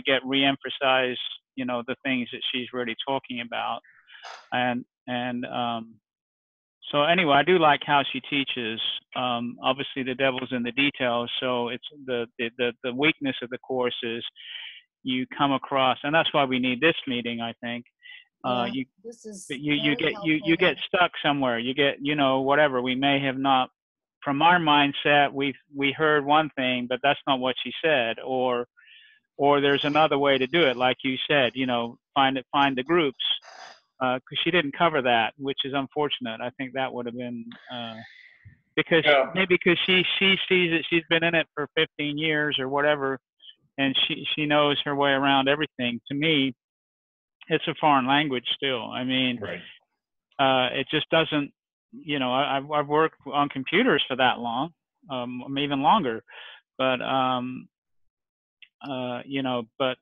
get re-emphasize, you know, the things that she's really talking about, and so anyway, I do like how she teaches. Obviously, the devil's in the details, so it's the weakness of the course is you come across, and that's why we need this meeting, I think. You get stuck somewhere. You get, you know, whatever. We may have not. From our mindset, we heard one thing, but that's not what she said, or there's another way to do it, like you said, you know, find the groups, because she didn't cover that, which is unfortunate. I think that would have been because she sees it, she's been in it for 15 years or whatever, and she knows her way around everything. To me, it's a foreign language still. I mean, it just doesn't. You know, I've worked on computers for that long, even longer, but you know, but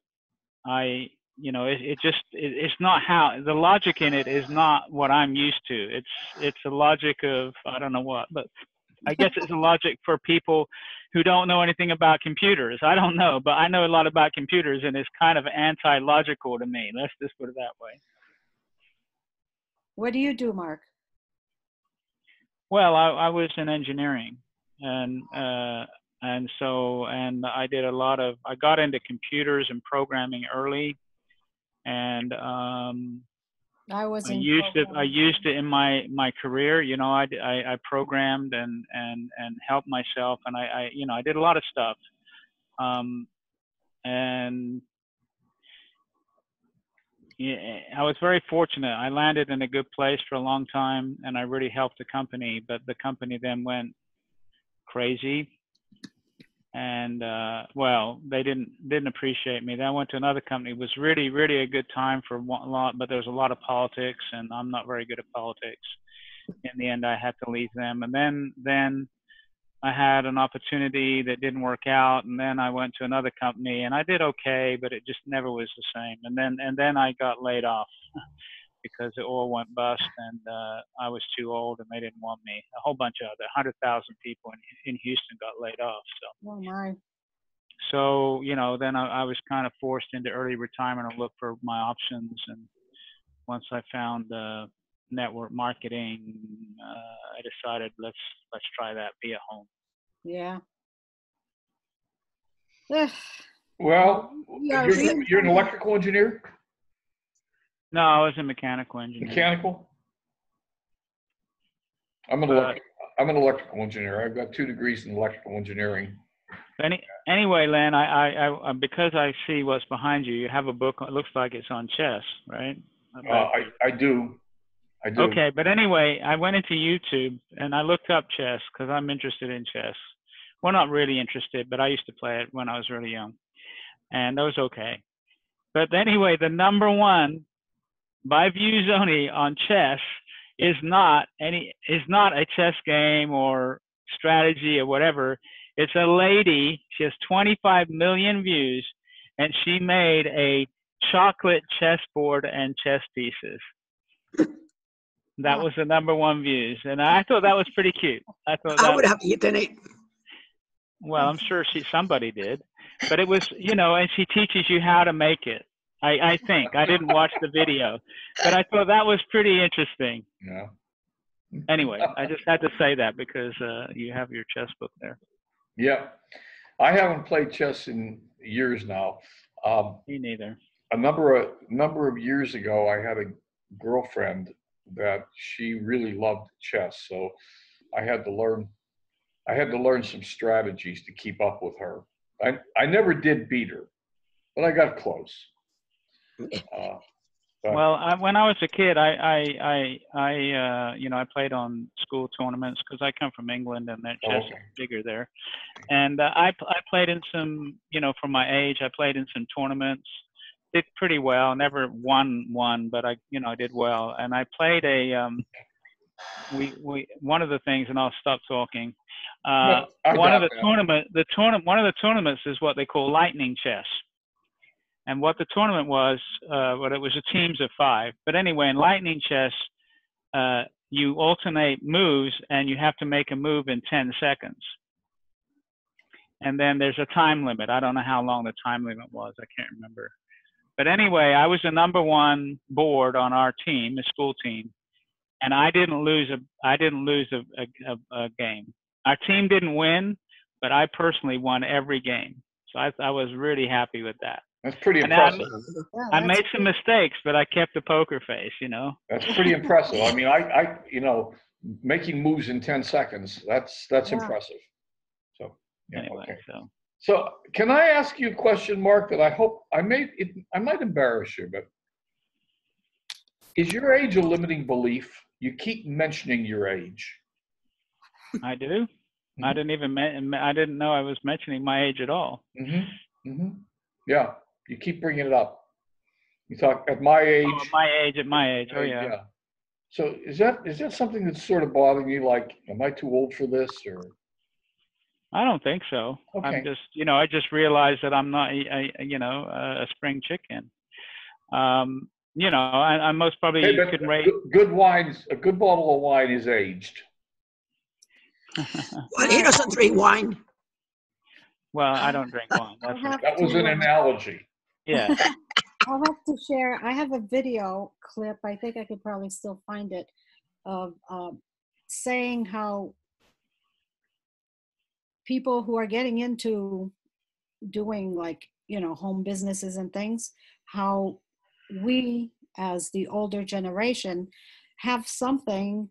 it's not how the logic in it is not what I'm used to. It's a logic of I don't know what, but I guess it's a logic for people who don't know anything about computers. I don't know, but I know a lot about computers, and it's kind of anti-logical to me. Let's just put it that way. What do you do, Mark? Well, I was in engineering, and so I did I got into computers and programming early, and I used it in my career. You know, I programmed and helped myself, and I you know, I did a lot of stuff, and yeah, I was very fortunate. I landed in a good place for a long time, and I really helped the company. But the company then went crazy, and well, they didn't appreciate me. Then I went to another company. It was really a good time for a lot, but there was a lot of politics, and I'm not very good at politics. In the end, I had to leave them, and then I had an opportunity that didn't work out, and then I went to another company, and I did okay, but it just never was the same. And then I got laid off because it all went bust, and I was too old, and they didn't want me. A whole bunch of 100,000 people in Houston got laid off. So. Oh my. So you know, then I was kind of forced into early retirement and looked for my options, and once I found network marketing, I decided let's try that, be at home. Yeah. Well, you're an electrical engineer? No, I was a mechanical engineer. Mechanical? I'm an electrical engineer. I've got 2 degrees in electrical engineering. Anyway, Len, I because I see what's behind you. You have a book. It looks like it's on chess, right? I do. Okay, but anyway, I went into YouTube and I looked up chess because I'm interested in chess. Well, not really interested, but I used to play it when I was really young, and that was okay. But anyway, the number one by views only on chess is not a chess game or strategy or whatever. It's a lady. She has 25 million views, and she made a chocolate chessboard and chess pieces. That was the number one views, and I thought that was pretty cute. I would have eaten it. Well, I'm sure somebody did, but it was, and she teaches you how to make it. I think I didn't watch the video, but I thought that was pretty interesting. Yeah. Anyway, I just had to say that because you have your chess book there. Yeah, I haven't played chess in years now. Me neither. A number of years ago, I had a girlfriend that she really loved chess, so I had to learn some strategies to keep up with her. I never did beat her, but I got close. Well, when I was a kid, I played on school tournaments because I come from England and that chess is bigger there. And I played in some, for my age, I played in some tournaments. Did pretty well. Never won, but I did well. And I played one of the things, and I'll stop talking. One of the tournaments is what they call lightning chess. And what the tournament was, it was a teams of 5. But anyway, in lightning chess, you alternate moves, and you have to make a move in 10 seconds. And then there's a time limit. I don't know how long the time limit was. I can't remember. But anyway, I was the number one board on our team, the school team, and I didn't lose a game. Our team didn't win, but I personally won every game. So I was really happy with that. That's pretty impressive. I made some mistakes, but I kept the poker face, That's pretty impressive. I mean, I making moves in 10 seconds, that's impressive. So, yeah, anyway, okay. So can I ask you a question, Mark, that I hope I might embarrass you, but is your age a limiting belief? You keep mentioning your age. I do. I didn't know I was mentioning my age at all. Yeah. You keep bringing it up. You talk at my age. At my age. Oh yeah. Yeah. So is that something that's sort of bothering you? Like, am I too old for this, or? I don't think so. Okay. I'm just, I just realized that I'm not, a spring chicken. I most probably could rate. Good wines. A good bottle of wine is aged. Well, he doesn't drink wine. Well, I don't drink wine. That was an analogy. Yeah. I'll have to share. I have a video clip. I think I could probably still find it of saying how people who are getting into doing home businesses and things, how we as the older generation have something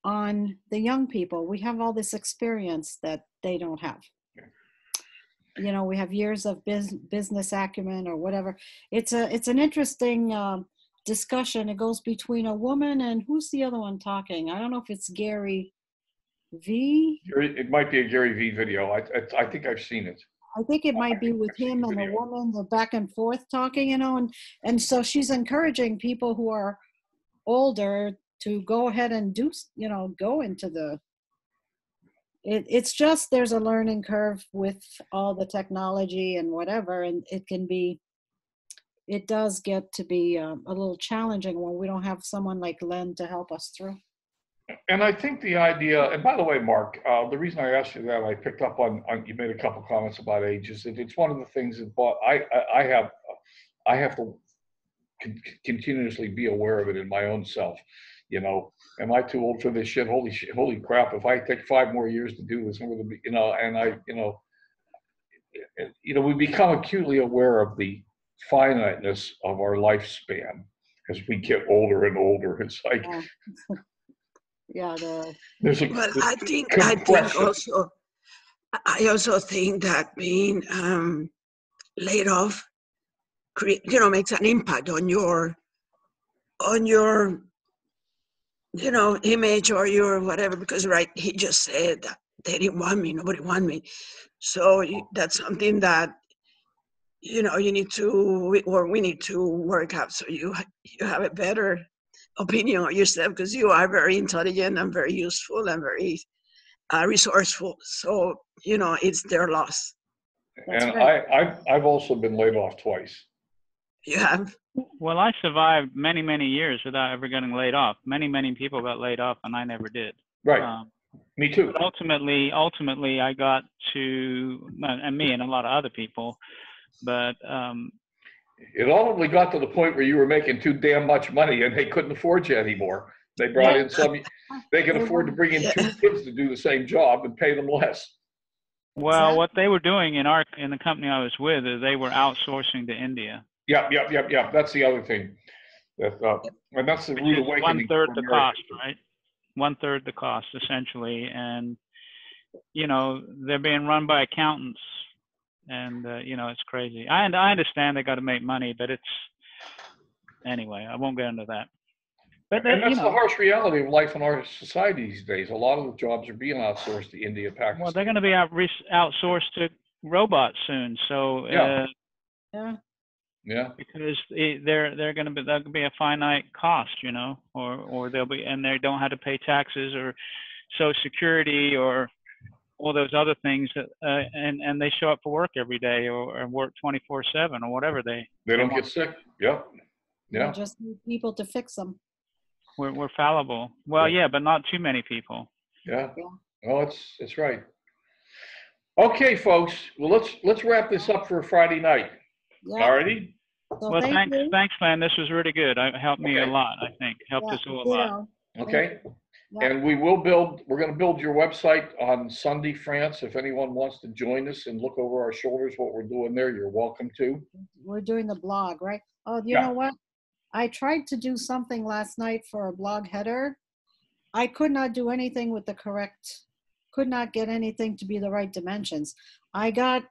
on the young people. We have all this experience that they don't have. We have years of business acumen or whatever. It's an interesting discussion. It goes between a woman and who's the other one talking? I don't know if it's Gary V. It might be a Gary V video. I think I've seen it. I think it might be with him and a woman, the back and forth talking, and so she's encouraging people who are older to go ahead and do, go into the. It's just there's a learning curve with all the technology and whatever, and it does get to be a little challenging when we don't have someone like Len to help us through. And I think the idea, and by the way, Mark, the reason I asked you that, I picked up on you made a couple comments about age, is that it's one of the things that I have to continuously be aware of it in my own self. Am I too old for this shit? Holy crap! If I take 5 more years to do this, I'm going to be, we become acutely aware of the finiteness of our lifespan as we get older and older. It's like, yeah. I think also I also think that being laid off, makes an impact on your image or your whatever. Because right, he just said that they didn't want me, nobody wanted me. So that's something that you need to, or we need to work out, so you have a better opinion of yourself, because you are very intelligent and very useful and very resourceful. So it's their loss. That's And right. I've also been laid off twice. You have. Well, I survived many, many years without ever getting laid off. Many, many people got laid off, and I never did. Right. Me too. But ultimately, I got to, and me and a lot of other people, but it ultimately got to the point where you were making too damn much money and they couldn't afford you anymore. They brought in they could afford to bring in 2 kids to do the same job and pay them less. Well, what they were doing in the company I was with is they were outsourcing to India. Yep. That's the other thing. And that's the rude awakening. 1/3 the cost, right? 1/3 the cost, essentially. And, they're being run by accountants. And, it's crazy. I understand they got to make money, but anyway, I won't get into that. But and that's the harsh reality of life in our society these days. A lot of the jobs are being outsourced to India, Pakistan. Well, they're going to be outsourced to robots soon. So, yeah. Because there'll be a finite cost, or they'll be, and they don't have to pay taxes or Social Security or all those other things, and they show up for work every day or work 24/7 or whatever they don't get sick. Yep. Yeah. We just need people to fix them. We're fallible. Well, yeah, but not too many people. Yeah. Oh, it's right. Okay, folks. Well, let's wrap this up for a Friday night. Yeah. All righty. So well, thanks, man. This was really good. It helped me a lot. I think helped us all a lot. Okay. And we're going to build your website on Sunday, France. If anyone wants to join us and look over our shoulders what we're doing there, you're welcome to. We're doing the blog, right? Oh, you know what? I tried to do something last night for a blog header. I could not do anything with could not get anything to be the right dimensions. I got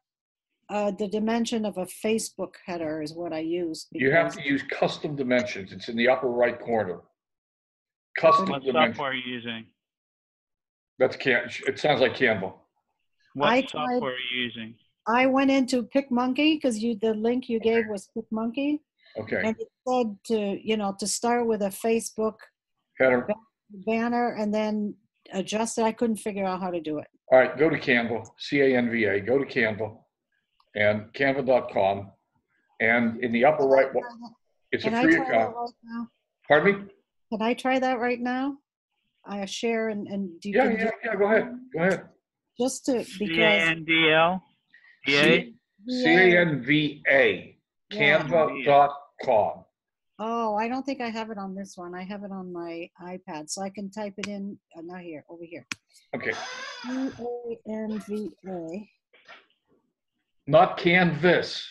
the dimension of a Facebook header is what I used. You have to use custom dimensions. It's in the upper right corner. Custom dimensions. What software are you using? It sounds like Canva. What software are you using? I went into PicMonkey because the link you gave was PicMonkey. Okay. And it said to start with a Facebook header banner and then adjust it. I couldn't figure out how to do it. All right, go to Canva, C-A-N-V-A, go to Canva and canva.com. And in the upper right, it's a free account. Right, pardon me? Can I try that right now? I share and do you go ahead. Just to C-A-N-D-L? C-A-N-V-A, canva.com. Oh, I don't think I have it on this one. I have it on my iPad, so I can type it in. Not here, over here. Okay. C-A-N-V-A. Not Canvas.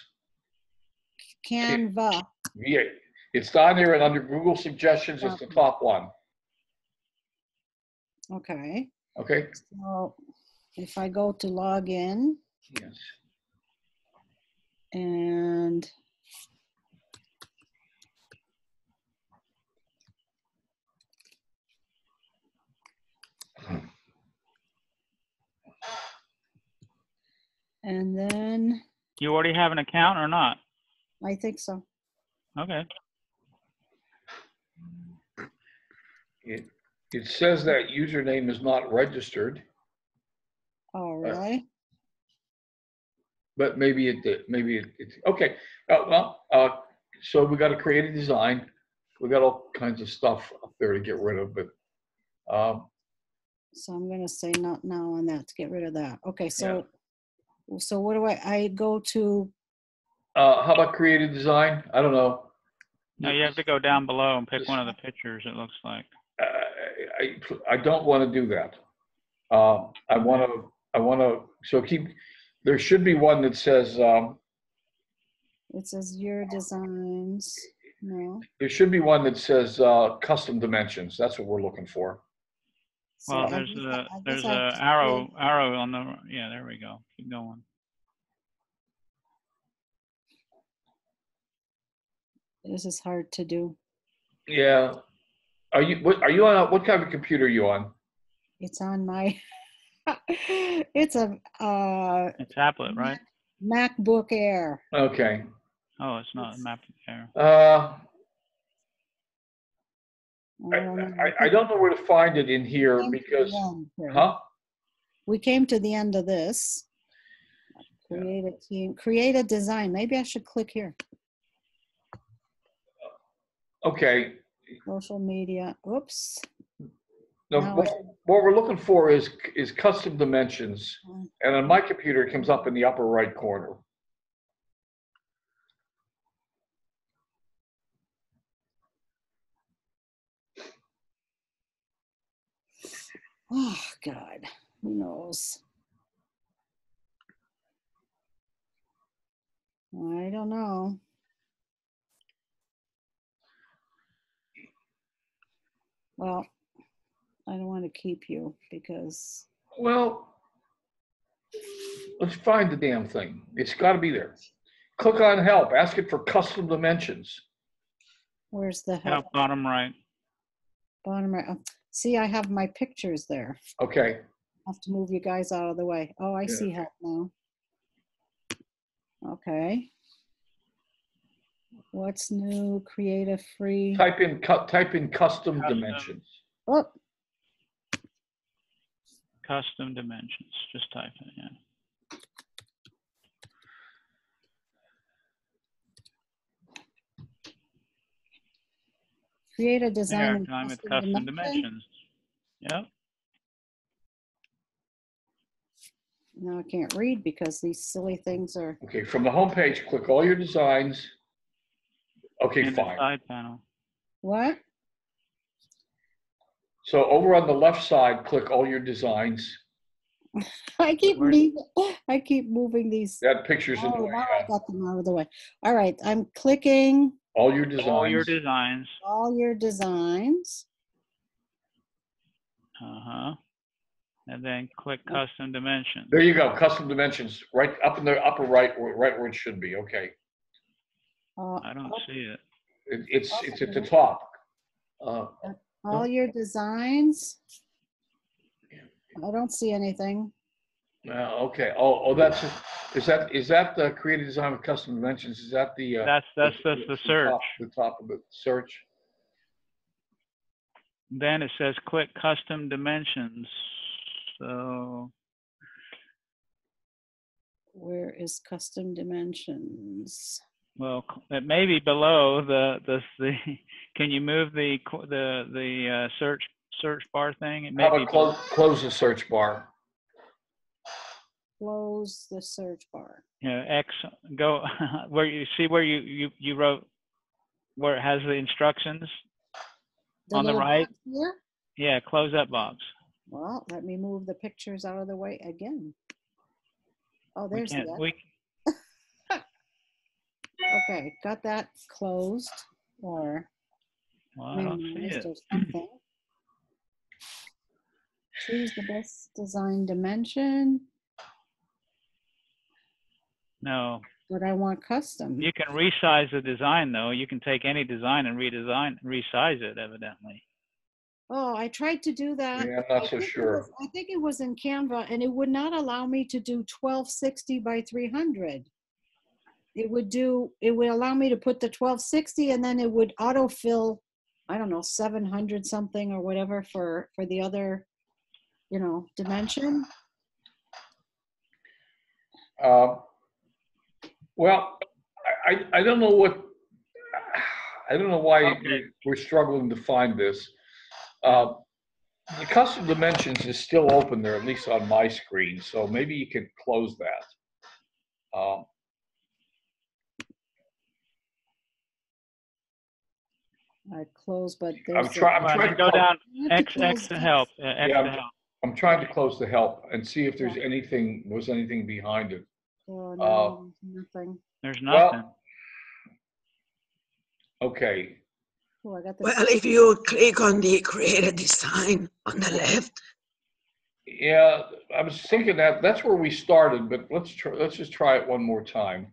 Canva. V-A. It's down there and under Google suggestions, it's the top one. Okay. Okay. So if I go to log in. Yes. And then you already have an account or not? I think so. Okay. It says that username is not registered. Oh, really? But maybe it did. Maybe it's okay. So we got to create a design. We got all kinds of stuff up there to get rid of, but. So I'm going to say not now on that to get rid of that. Okay, so so what do I go to? How about create a design? I don't know. No, you have to go down below and pick one of the pictures. It looks like. I don't want to do that. I want to. So there should be one that says. It says your designs. No. There should be one that says custom dimensions. That's what we're looking for. So Well, I there's guess a I there's guess I have a to arrow create- arrow on the, yeah, there we go. Keep going. This is hard to do. Yeah. Are you on what kind of computer are you on? It's on my, it's a A tablet, right? MacBook Air. Okay. Oh, it's not a map there. I don't know. I don't know where to find it in here We came to because, the end here. huh? We came to the end of this. Create a team, create a design. Maybe I should click here. Okay. Social media. Oops. No, Now what we're looking for is custom dimensions. And on my computer, it comes up in the upper right corner. Oh God, who knows? I don't know. Well, I don't want to keep you because Well, let's find the damn thing. It's got to be there. Click on help. Ask it for custom dimensions. where's the Yeah, help? bottom right. Bottom right. Oh, see, I have my pictures there. Okay. I have to move you guys out of the way. Oh, I Yeah. see help now. Okay. What's new? Create a free. Type in custom dimensions. Oh, Custom dimensions. Just type it in. create a design There, in time with custom custom dimension. dimensions. Yep. No, I can't read because these silly things are. Okay, from the home page, click all your designs. Okay, In the fine. side panel. What? So over on the left side, click all your designs. I keep Where's- moving these. That picture's in the Oh, way. now I got them out of the way. All right, I'm clicking All your designs. All your designs. all your designs. Uh-huh. And then click custom dimensions. There you go, custom dimensions, right up in the upper right, right where it should be. Okay, I don't see it. it's at the top. All your designs. I don't see anything. Okay. Oh, is that the creative design with custom dimensions? Is that the That's the search. The top of the search. Then it says click custom dimensions. So Where is custom dimensions? well, it may be below the can you move the search bar thing? It may How be about close the search bar? Close the search bar. X, go where you see where you wrote where it has the instructions on the little right. box here? Yeah, close that box. Well, let me move the pictures out of the way again. Oh, We there's the can't. Okay, got that closed. Or Well, I don't see minimized it. or something. Choose the best design dimension. No. But I want custom. You can resize the design though. You can take any design and resize it, evidently. Oh, I tried to do that. Yeah, I'm not so sure. I think it was in Canva, and it would not allow me to do 1260 by 300. It would allow me to put the 1260, and then it would autofill, I don't know, 700 something or whatever for the other, dimension. Well, I don't know why Okay. we're struggling to find this. The custom dimensions is still open there, at least on my screen. So maybe you could close that. I close, but I'm there's. trying to go down X close to this. help. X Yeah, to help. I'm trying to close the help and see if there's anything behind it. Oh, no, nothing. There's nothing. Well, okay. Oh, I got this. Well, if you click on the create a design on the left, Yeah, I was thinking that's where we started, but let's just try it one more time.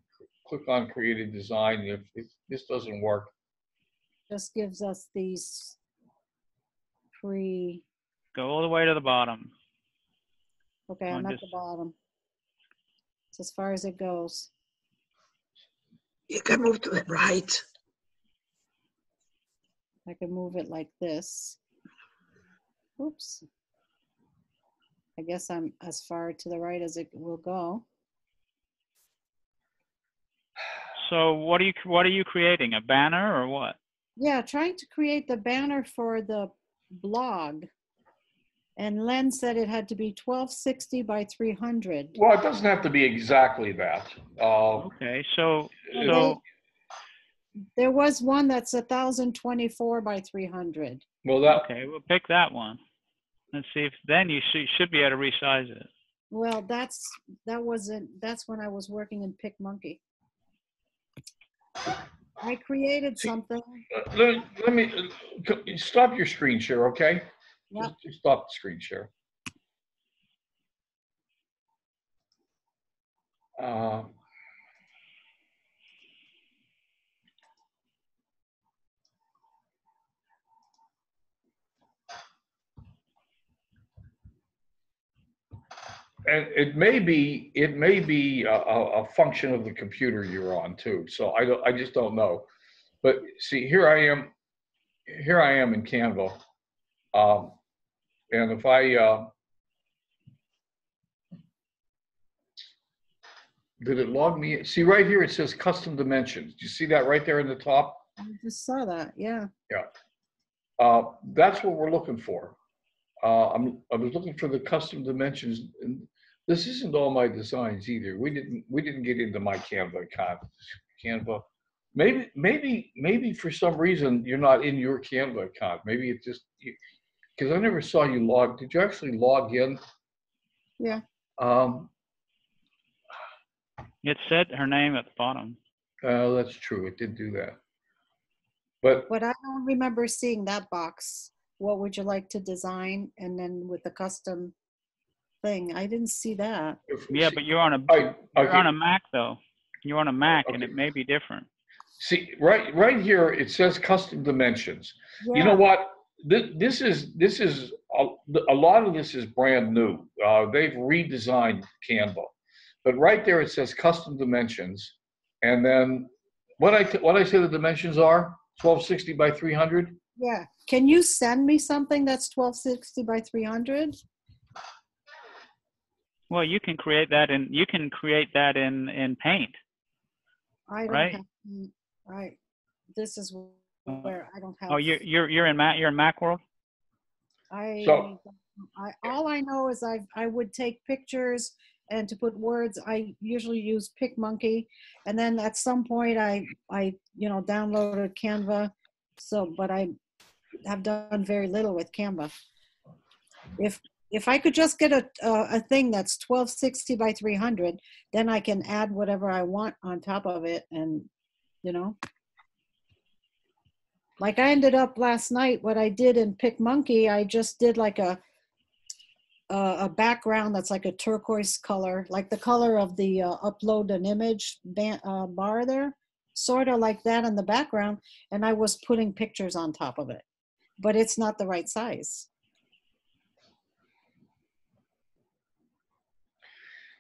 Click on creative design. If this doesn't work, Just gives us these free, Go all the way to the bottom. okay, Oh, I'm at just the bottom. It's as far as it goes. You can move to the right. I can move it like this. Oops. I guess I'm as far to the right as it will go. so. What are you creating? A banner or what? Yeah, trying to create the banner for the blog. And Len said it had to be 1260 by 300. well, it doesn't have to be exactly that. Okay, so It- There was one that's 1024 by 300. well, that okay, we'll pick that one. Let's see if then you should be able to resize it. Well, that's when I was working in PicMonkey. I created something. let me stop your screen share, okay? Yep. Just stop the screen share. Uh, and it may be a function of the computer you're on too. So I just don't know. But see, here I am in Canva, and if I did it log me in? See right here, it says custom dimensions. Do you see that right there in the top? I just saw that. Yeah. Yeah. That's what we're looking for. I was looking for the custom dimensions, and this isn't all my designs either. We didn't get into my Canva account. Canva. Maybe for some reason you're not in your Canva account. Maybe it just because I never saw you log. Did you actually log in? Yeah. It said her name at the bottom. That's true. It did do that. But I don't remember seeing that box. What would you like to design? And then with the custom thing, I didn't see that. Yeah, but you're on a Mac though. You're on a Mac, and it may be different. See, right here, it says custom dimensions. Yeah. You know what? This is a lot of this is brand new. They've redesigned Canva, but right there it says custom dimensions, and then what I say the dimensions are 1260 by 300. Yeah. Can you send me something that's 1260 by 300? Well, you can create that in Paint. I don't right? have. This is where I don't have. Oh, you're in Mac world. All I know is I would take pictures, and to put words, I usually use PicMonkey, and then at some point I downloaded Canva. So, but I have done very little with Canva. If I could just get a thing that's 1260 by 300, then I can add whatever I want on top of it, and like I ended up last night. What I did in PicMonkey, I just did like a background that's like a turquoise color, like the color of the upload an image bar there, sort of like that in the background, and I was putting pictures on top of it, but it's not the right size.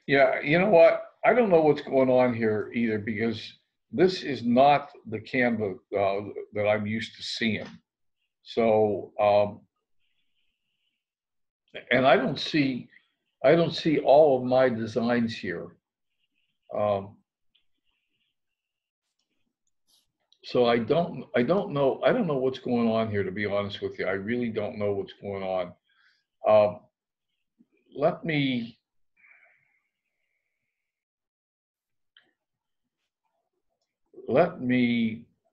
Yeah, you know what? I don't know what's going on here either, because this is not the Canva that I'm used to seeing. So, and I don't see all of my designs here. So I don't know what's going on here, to be honest with you. I really don't know what's going on. Let me.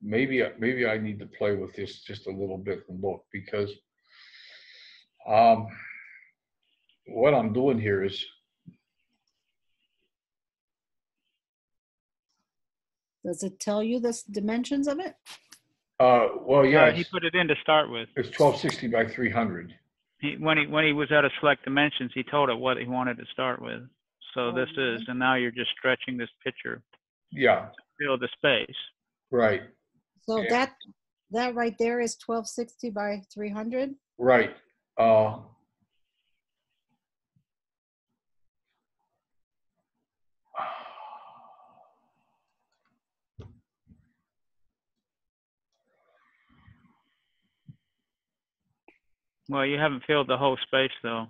Maybe I need to play with this just a little bit and look, because what I'm doing here is, Does it tell you the dimensions of it? well, yeah, He put it in to start with. it's 1260 by 300. When he was at a select dimensions, he told it what he wanted to start with. So Oh, this is, and now you're just stretching this picture Yeah, to fill the space. So right. Yeah. that right there is 1260 by 300. Right. Well, you haven't filled the whole space though,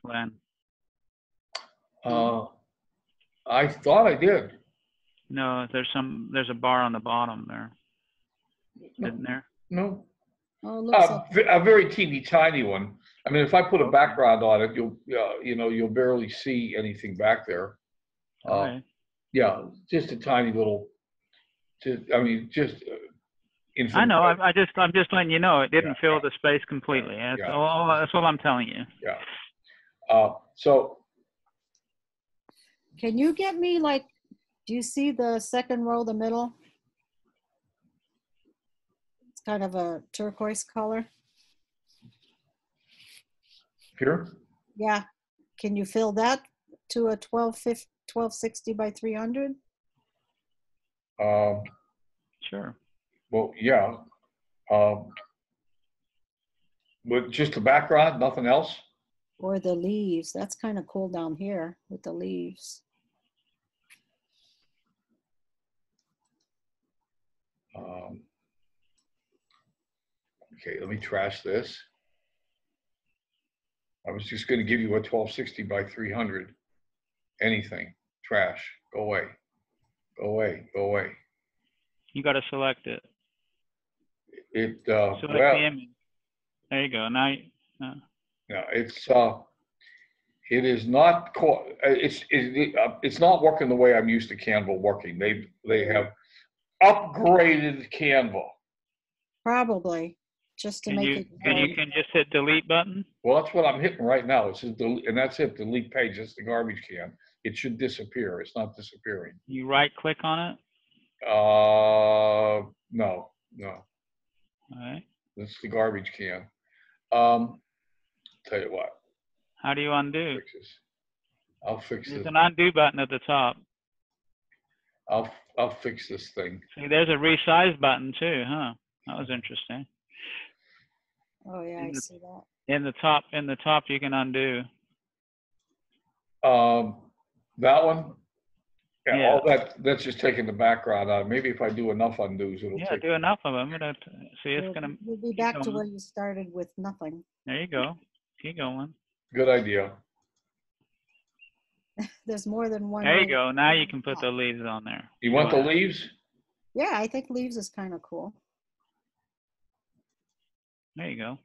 Glenn. I thought I did. No, there's a bar on the bottom there, isn't there? No. Oh, it looks like A very teeny tiny one. I mean, if I put a Okay. background on it, you'll barely see anything back there. All right. Yeah, just a tiny little. Just infinite. I know. I'm just letting you know it didn't Yeah, fill the space completely. yeah. That's all I'm telling you. Yeah. So can you get me like, do you see the second row, the middle? It's kind of a turquoise color. here. Yeah. Can you fill that to a 1260 by 300? Sure. Well, yeah. With just the background, nothing else. Or the leaves? That's kind of cool down here with the leaves. Okay, let me trash this. I was just going to give you a 1260 by 300. Anything. Trash. Go away. Go away. Go away. You got to select it. It Select the image. There you go. Now, yeah, it is not it's not working the way I'm used to Canva working. They have upgraded Canva. Probably just to can make you it. can just hit delete button? Well, that's what I'm hitting right now. It says delete, and that's it. Delete page. That's the garbage can. It should disappear. It's not disappearing. You right click on it. No. All right. That's the garbage can. Tell you what. How do you undo? Fix this. I'll fix There's this. an undo button at the top. I'll fix this thing. See, there's a resize button too, huh? That was interesting. Oh yeah, I see that. In the top, you can undo. That one. Yeah, Yeah. all that's just taking the background out. Maybe if I do enough undos, it'll take. Do enough of them. See, it's gonna. You'll be back to where you started with nothing. There you go. Keep going. Good idea. There's more than one. There you way. go. Now you can put the leaves on there. You want the leaves? Yeah, I think leaves is kind of cool. There you go.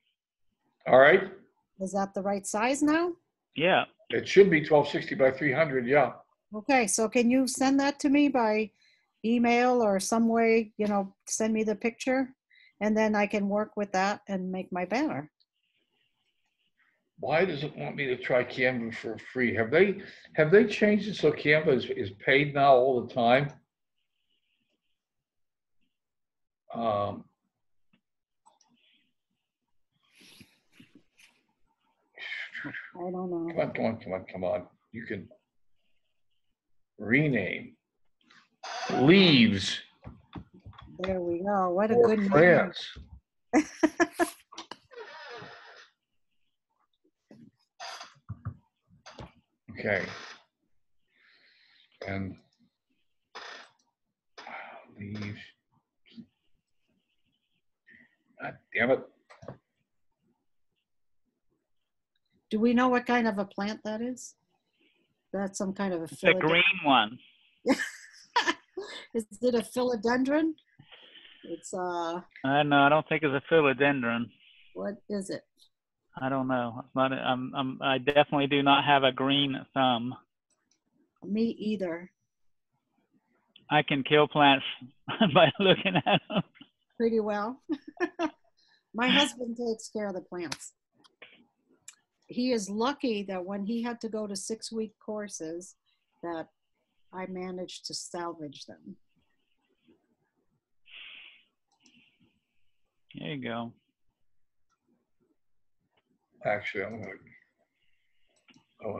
All right. Is that the right size now? Yeah. It should be 1260 by 300. Yeah. Okay, so can you send that to me by email or some way, send me the picture, and then I can work with that and make my banner. Why does it want me to try Canva for free? Have they changed it so Canva is paid now all the time? I don't know. Come on. You can rename leaves. There we go. What a for good name. France. Okay. And leaves. God damn it. Do we know what kind of a plant that is? That's some kind of a It's a green one. Is it a philodendron? It's No, I don't think it's a philodendron. what is it? I don't know. I definitely do not have a green thumb. Me either. I can kill plants by looking at them. Pretty well. My husband takes care of the plants. He is lucky that when he had to go to 6-week courses that I managed to salvage them. There you go. Actually, I want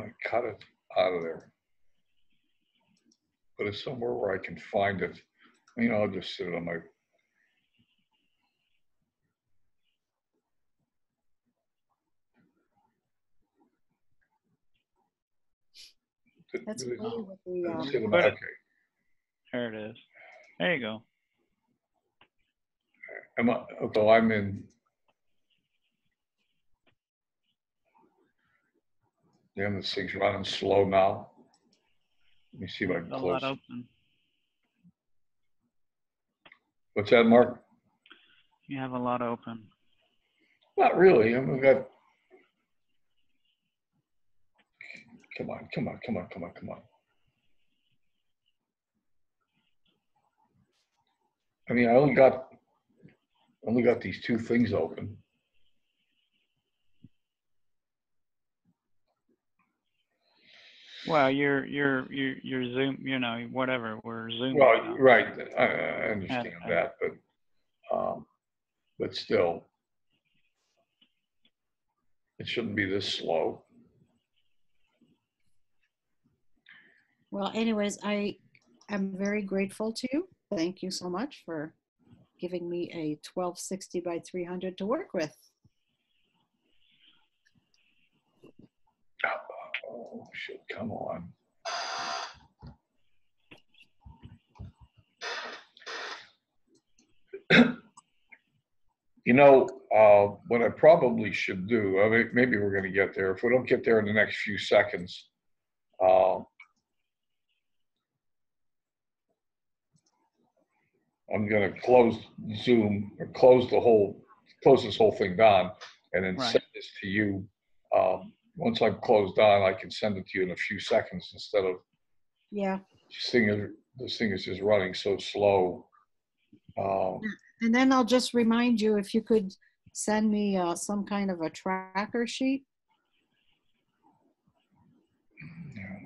to cut it out of there. But it's somewhere where I can find it. You know, I'll just sit it on my. That's me with the, Okay. There it is. There you go. So I'm in. Damn, this thing's running slow now. Let me see if I can A close. lot open. What's that, Mark? You have a lot open. Not really. I mean, we've got. Come on. I mean, I only got these two things open. Well, you're Zoom, you know, whatever. We're Zooming. Well, now. right. I understand that, but still, it shouldn't be this slow. well, anyways, I am very grateful to you. Thank you so much for giving me a 1260 by 300 to work with. Oh, shit, come on. You know, what I probably should do, I mean, maybe we're going to get there. If we don't get there in the next few seconds, I'm going to close Zoom, or close this whole thing down, and then Right. send this to you. Once I'm closed down, I can send it to you in a few seconds instead of. Yeah. This thing is just running so slow. And then I'll just remind you if you could send me some kind of a tracker sheet.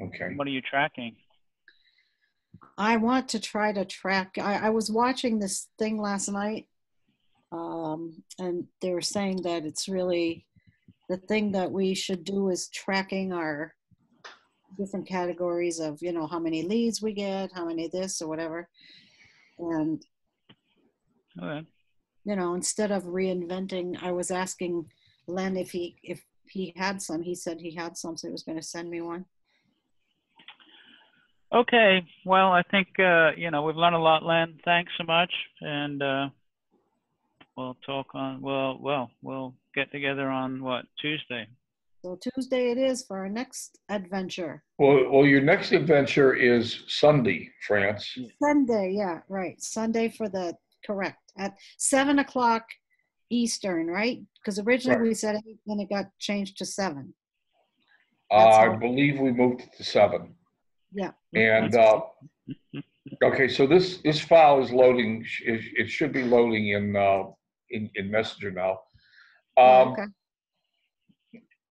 Okay. What are you tracking? I want to try to track. I was watching this thing last night, and they were saying that it's really the thing that we should do is tracking our different categories of, you know, how many leads we get, how many this or whatever. And, Okay. you know, instead of reinventing, I was asking Len if he had some. He said he had some, so he was going to send me one. Okay. Well, I think, you know, we've learned a lot, Len. Thanks so much. And we'll talk on, we'll get together on what, Tuesday? So Tuesday it is for our next adventure. Well, your next adventure is Sunday, France. Sunday, yeah, right. Sunday for the, correct, at 7 o'clock Eastern, right? Because originally Right. we said 8, then it got changed to 7. I believe we moved it to 7. Yeah. And okay, so this file is loading. It should be loading in Messenger now. Okay.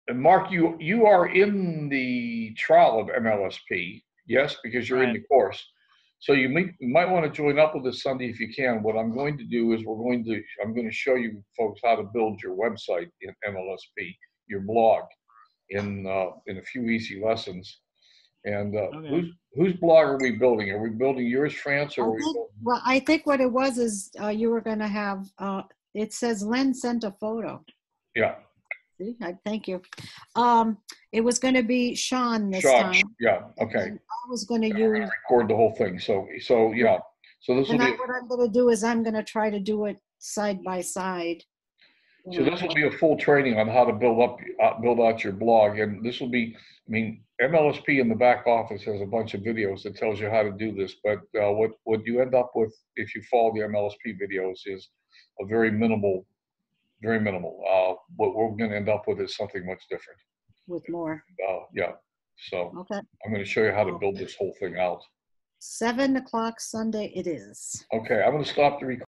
And Mark, you are in the trial of MLSP, yes, because you're in the course. So you might want to join up with us Sunday if you can. What I'm going to do is I'm going to show you folks how to build your website in MLSP, your blog, in a few easy lessons. And whose blog are we building? Are we building yours, France, or well, I think what it was is you were going to have. It says Len sent a photo. Yeah. See, thank you. It was going to be Sean this time. Yeah. Okay. I was going to use record the whole thing. So yeah. So this will be. What I'm going to do is I'm going to try to do it side by side. So this will be a full training on how to build out your blog, and this will be. I mean, MLSP in the back office has a bunch of videos that tells you how to do this, but what you end up with if you follow the MLSP videos is a very minimal. What we're going to end up with is something much different. With more. Yeah. So okay. I'm going to show you how to build this whole thing out. 7 o'clock Sunday it is. Okay, I'm going to stop the recording.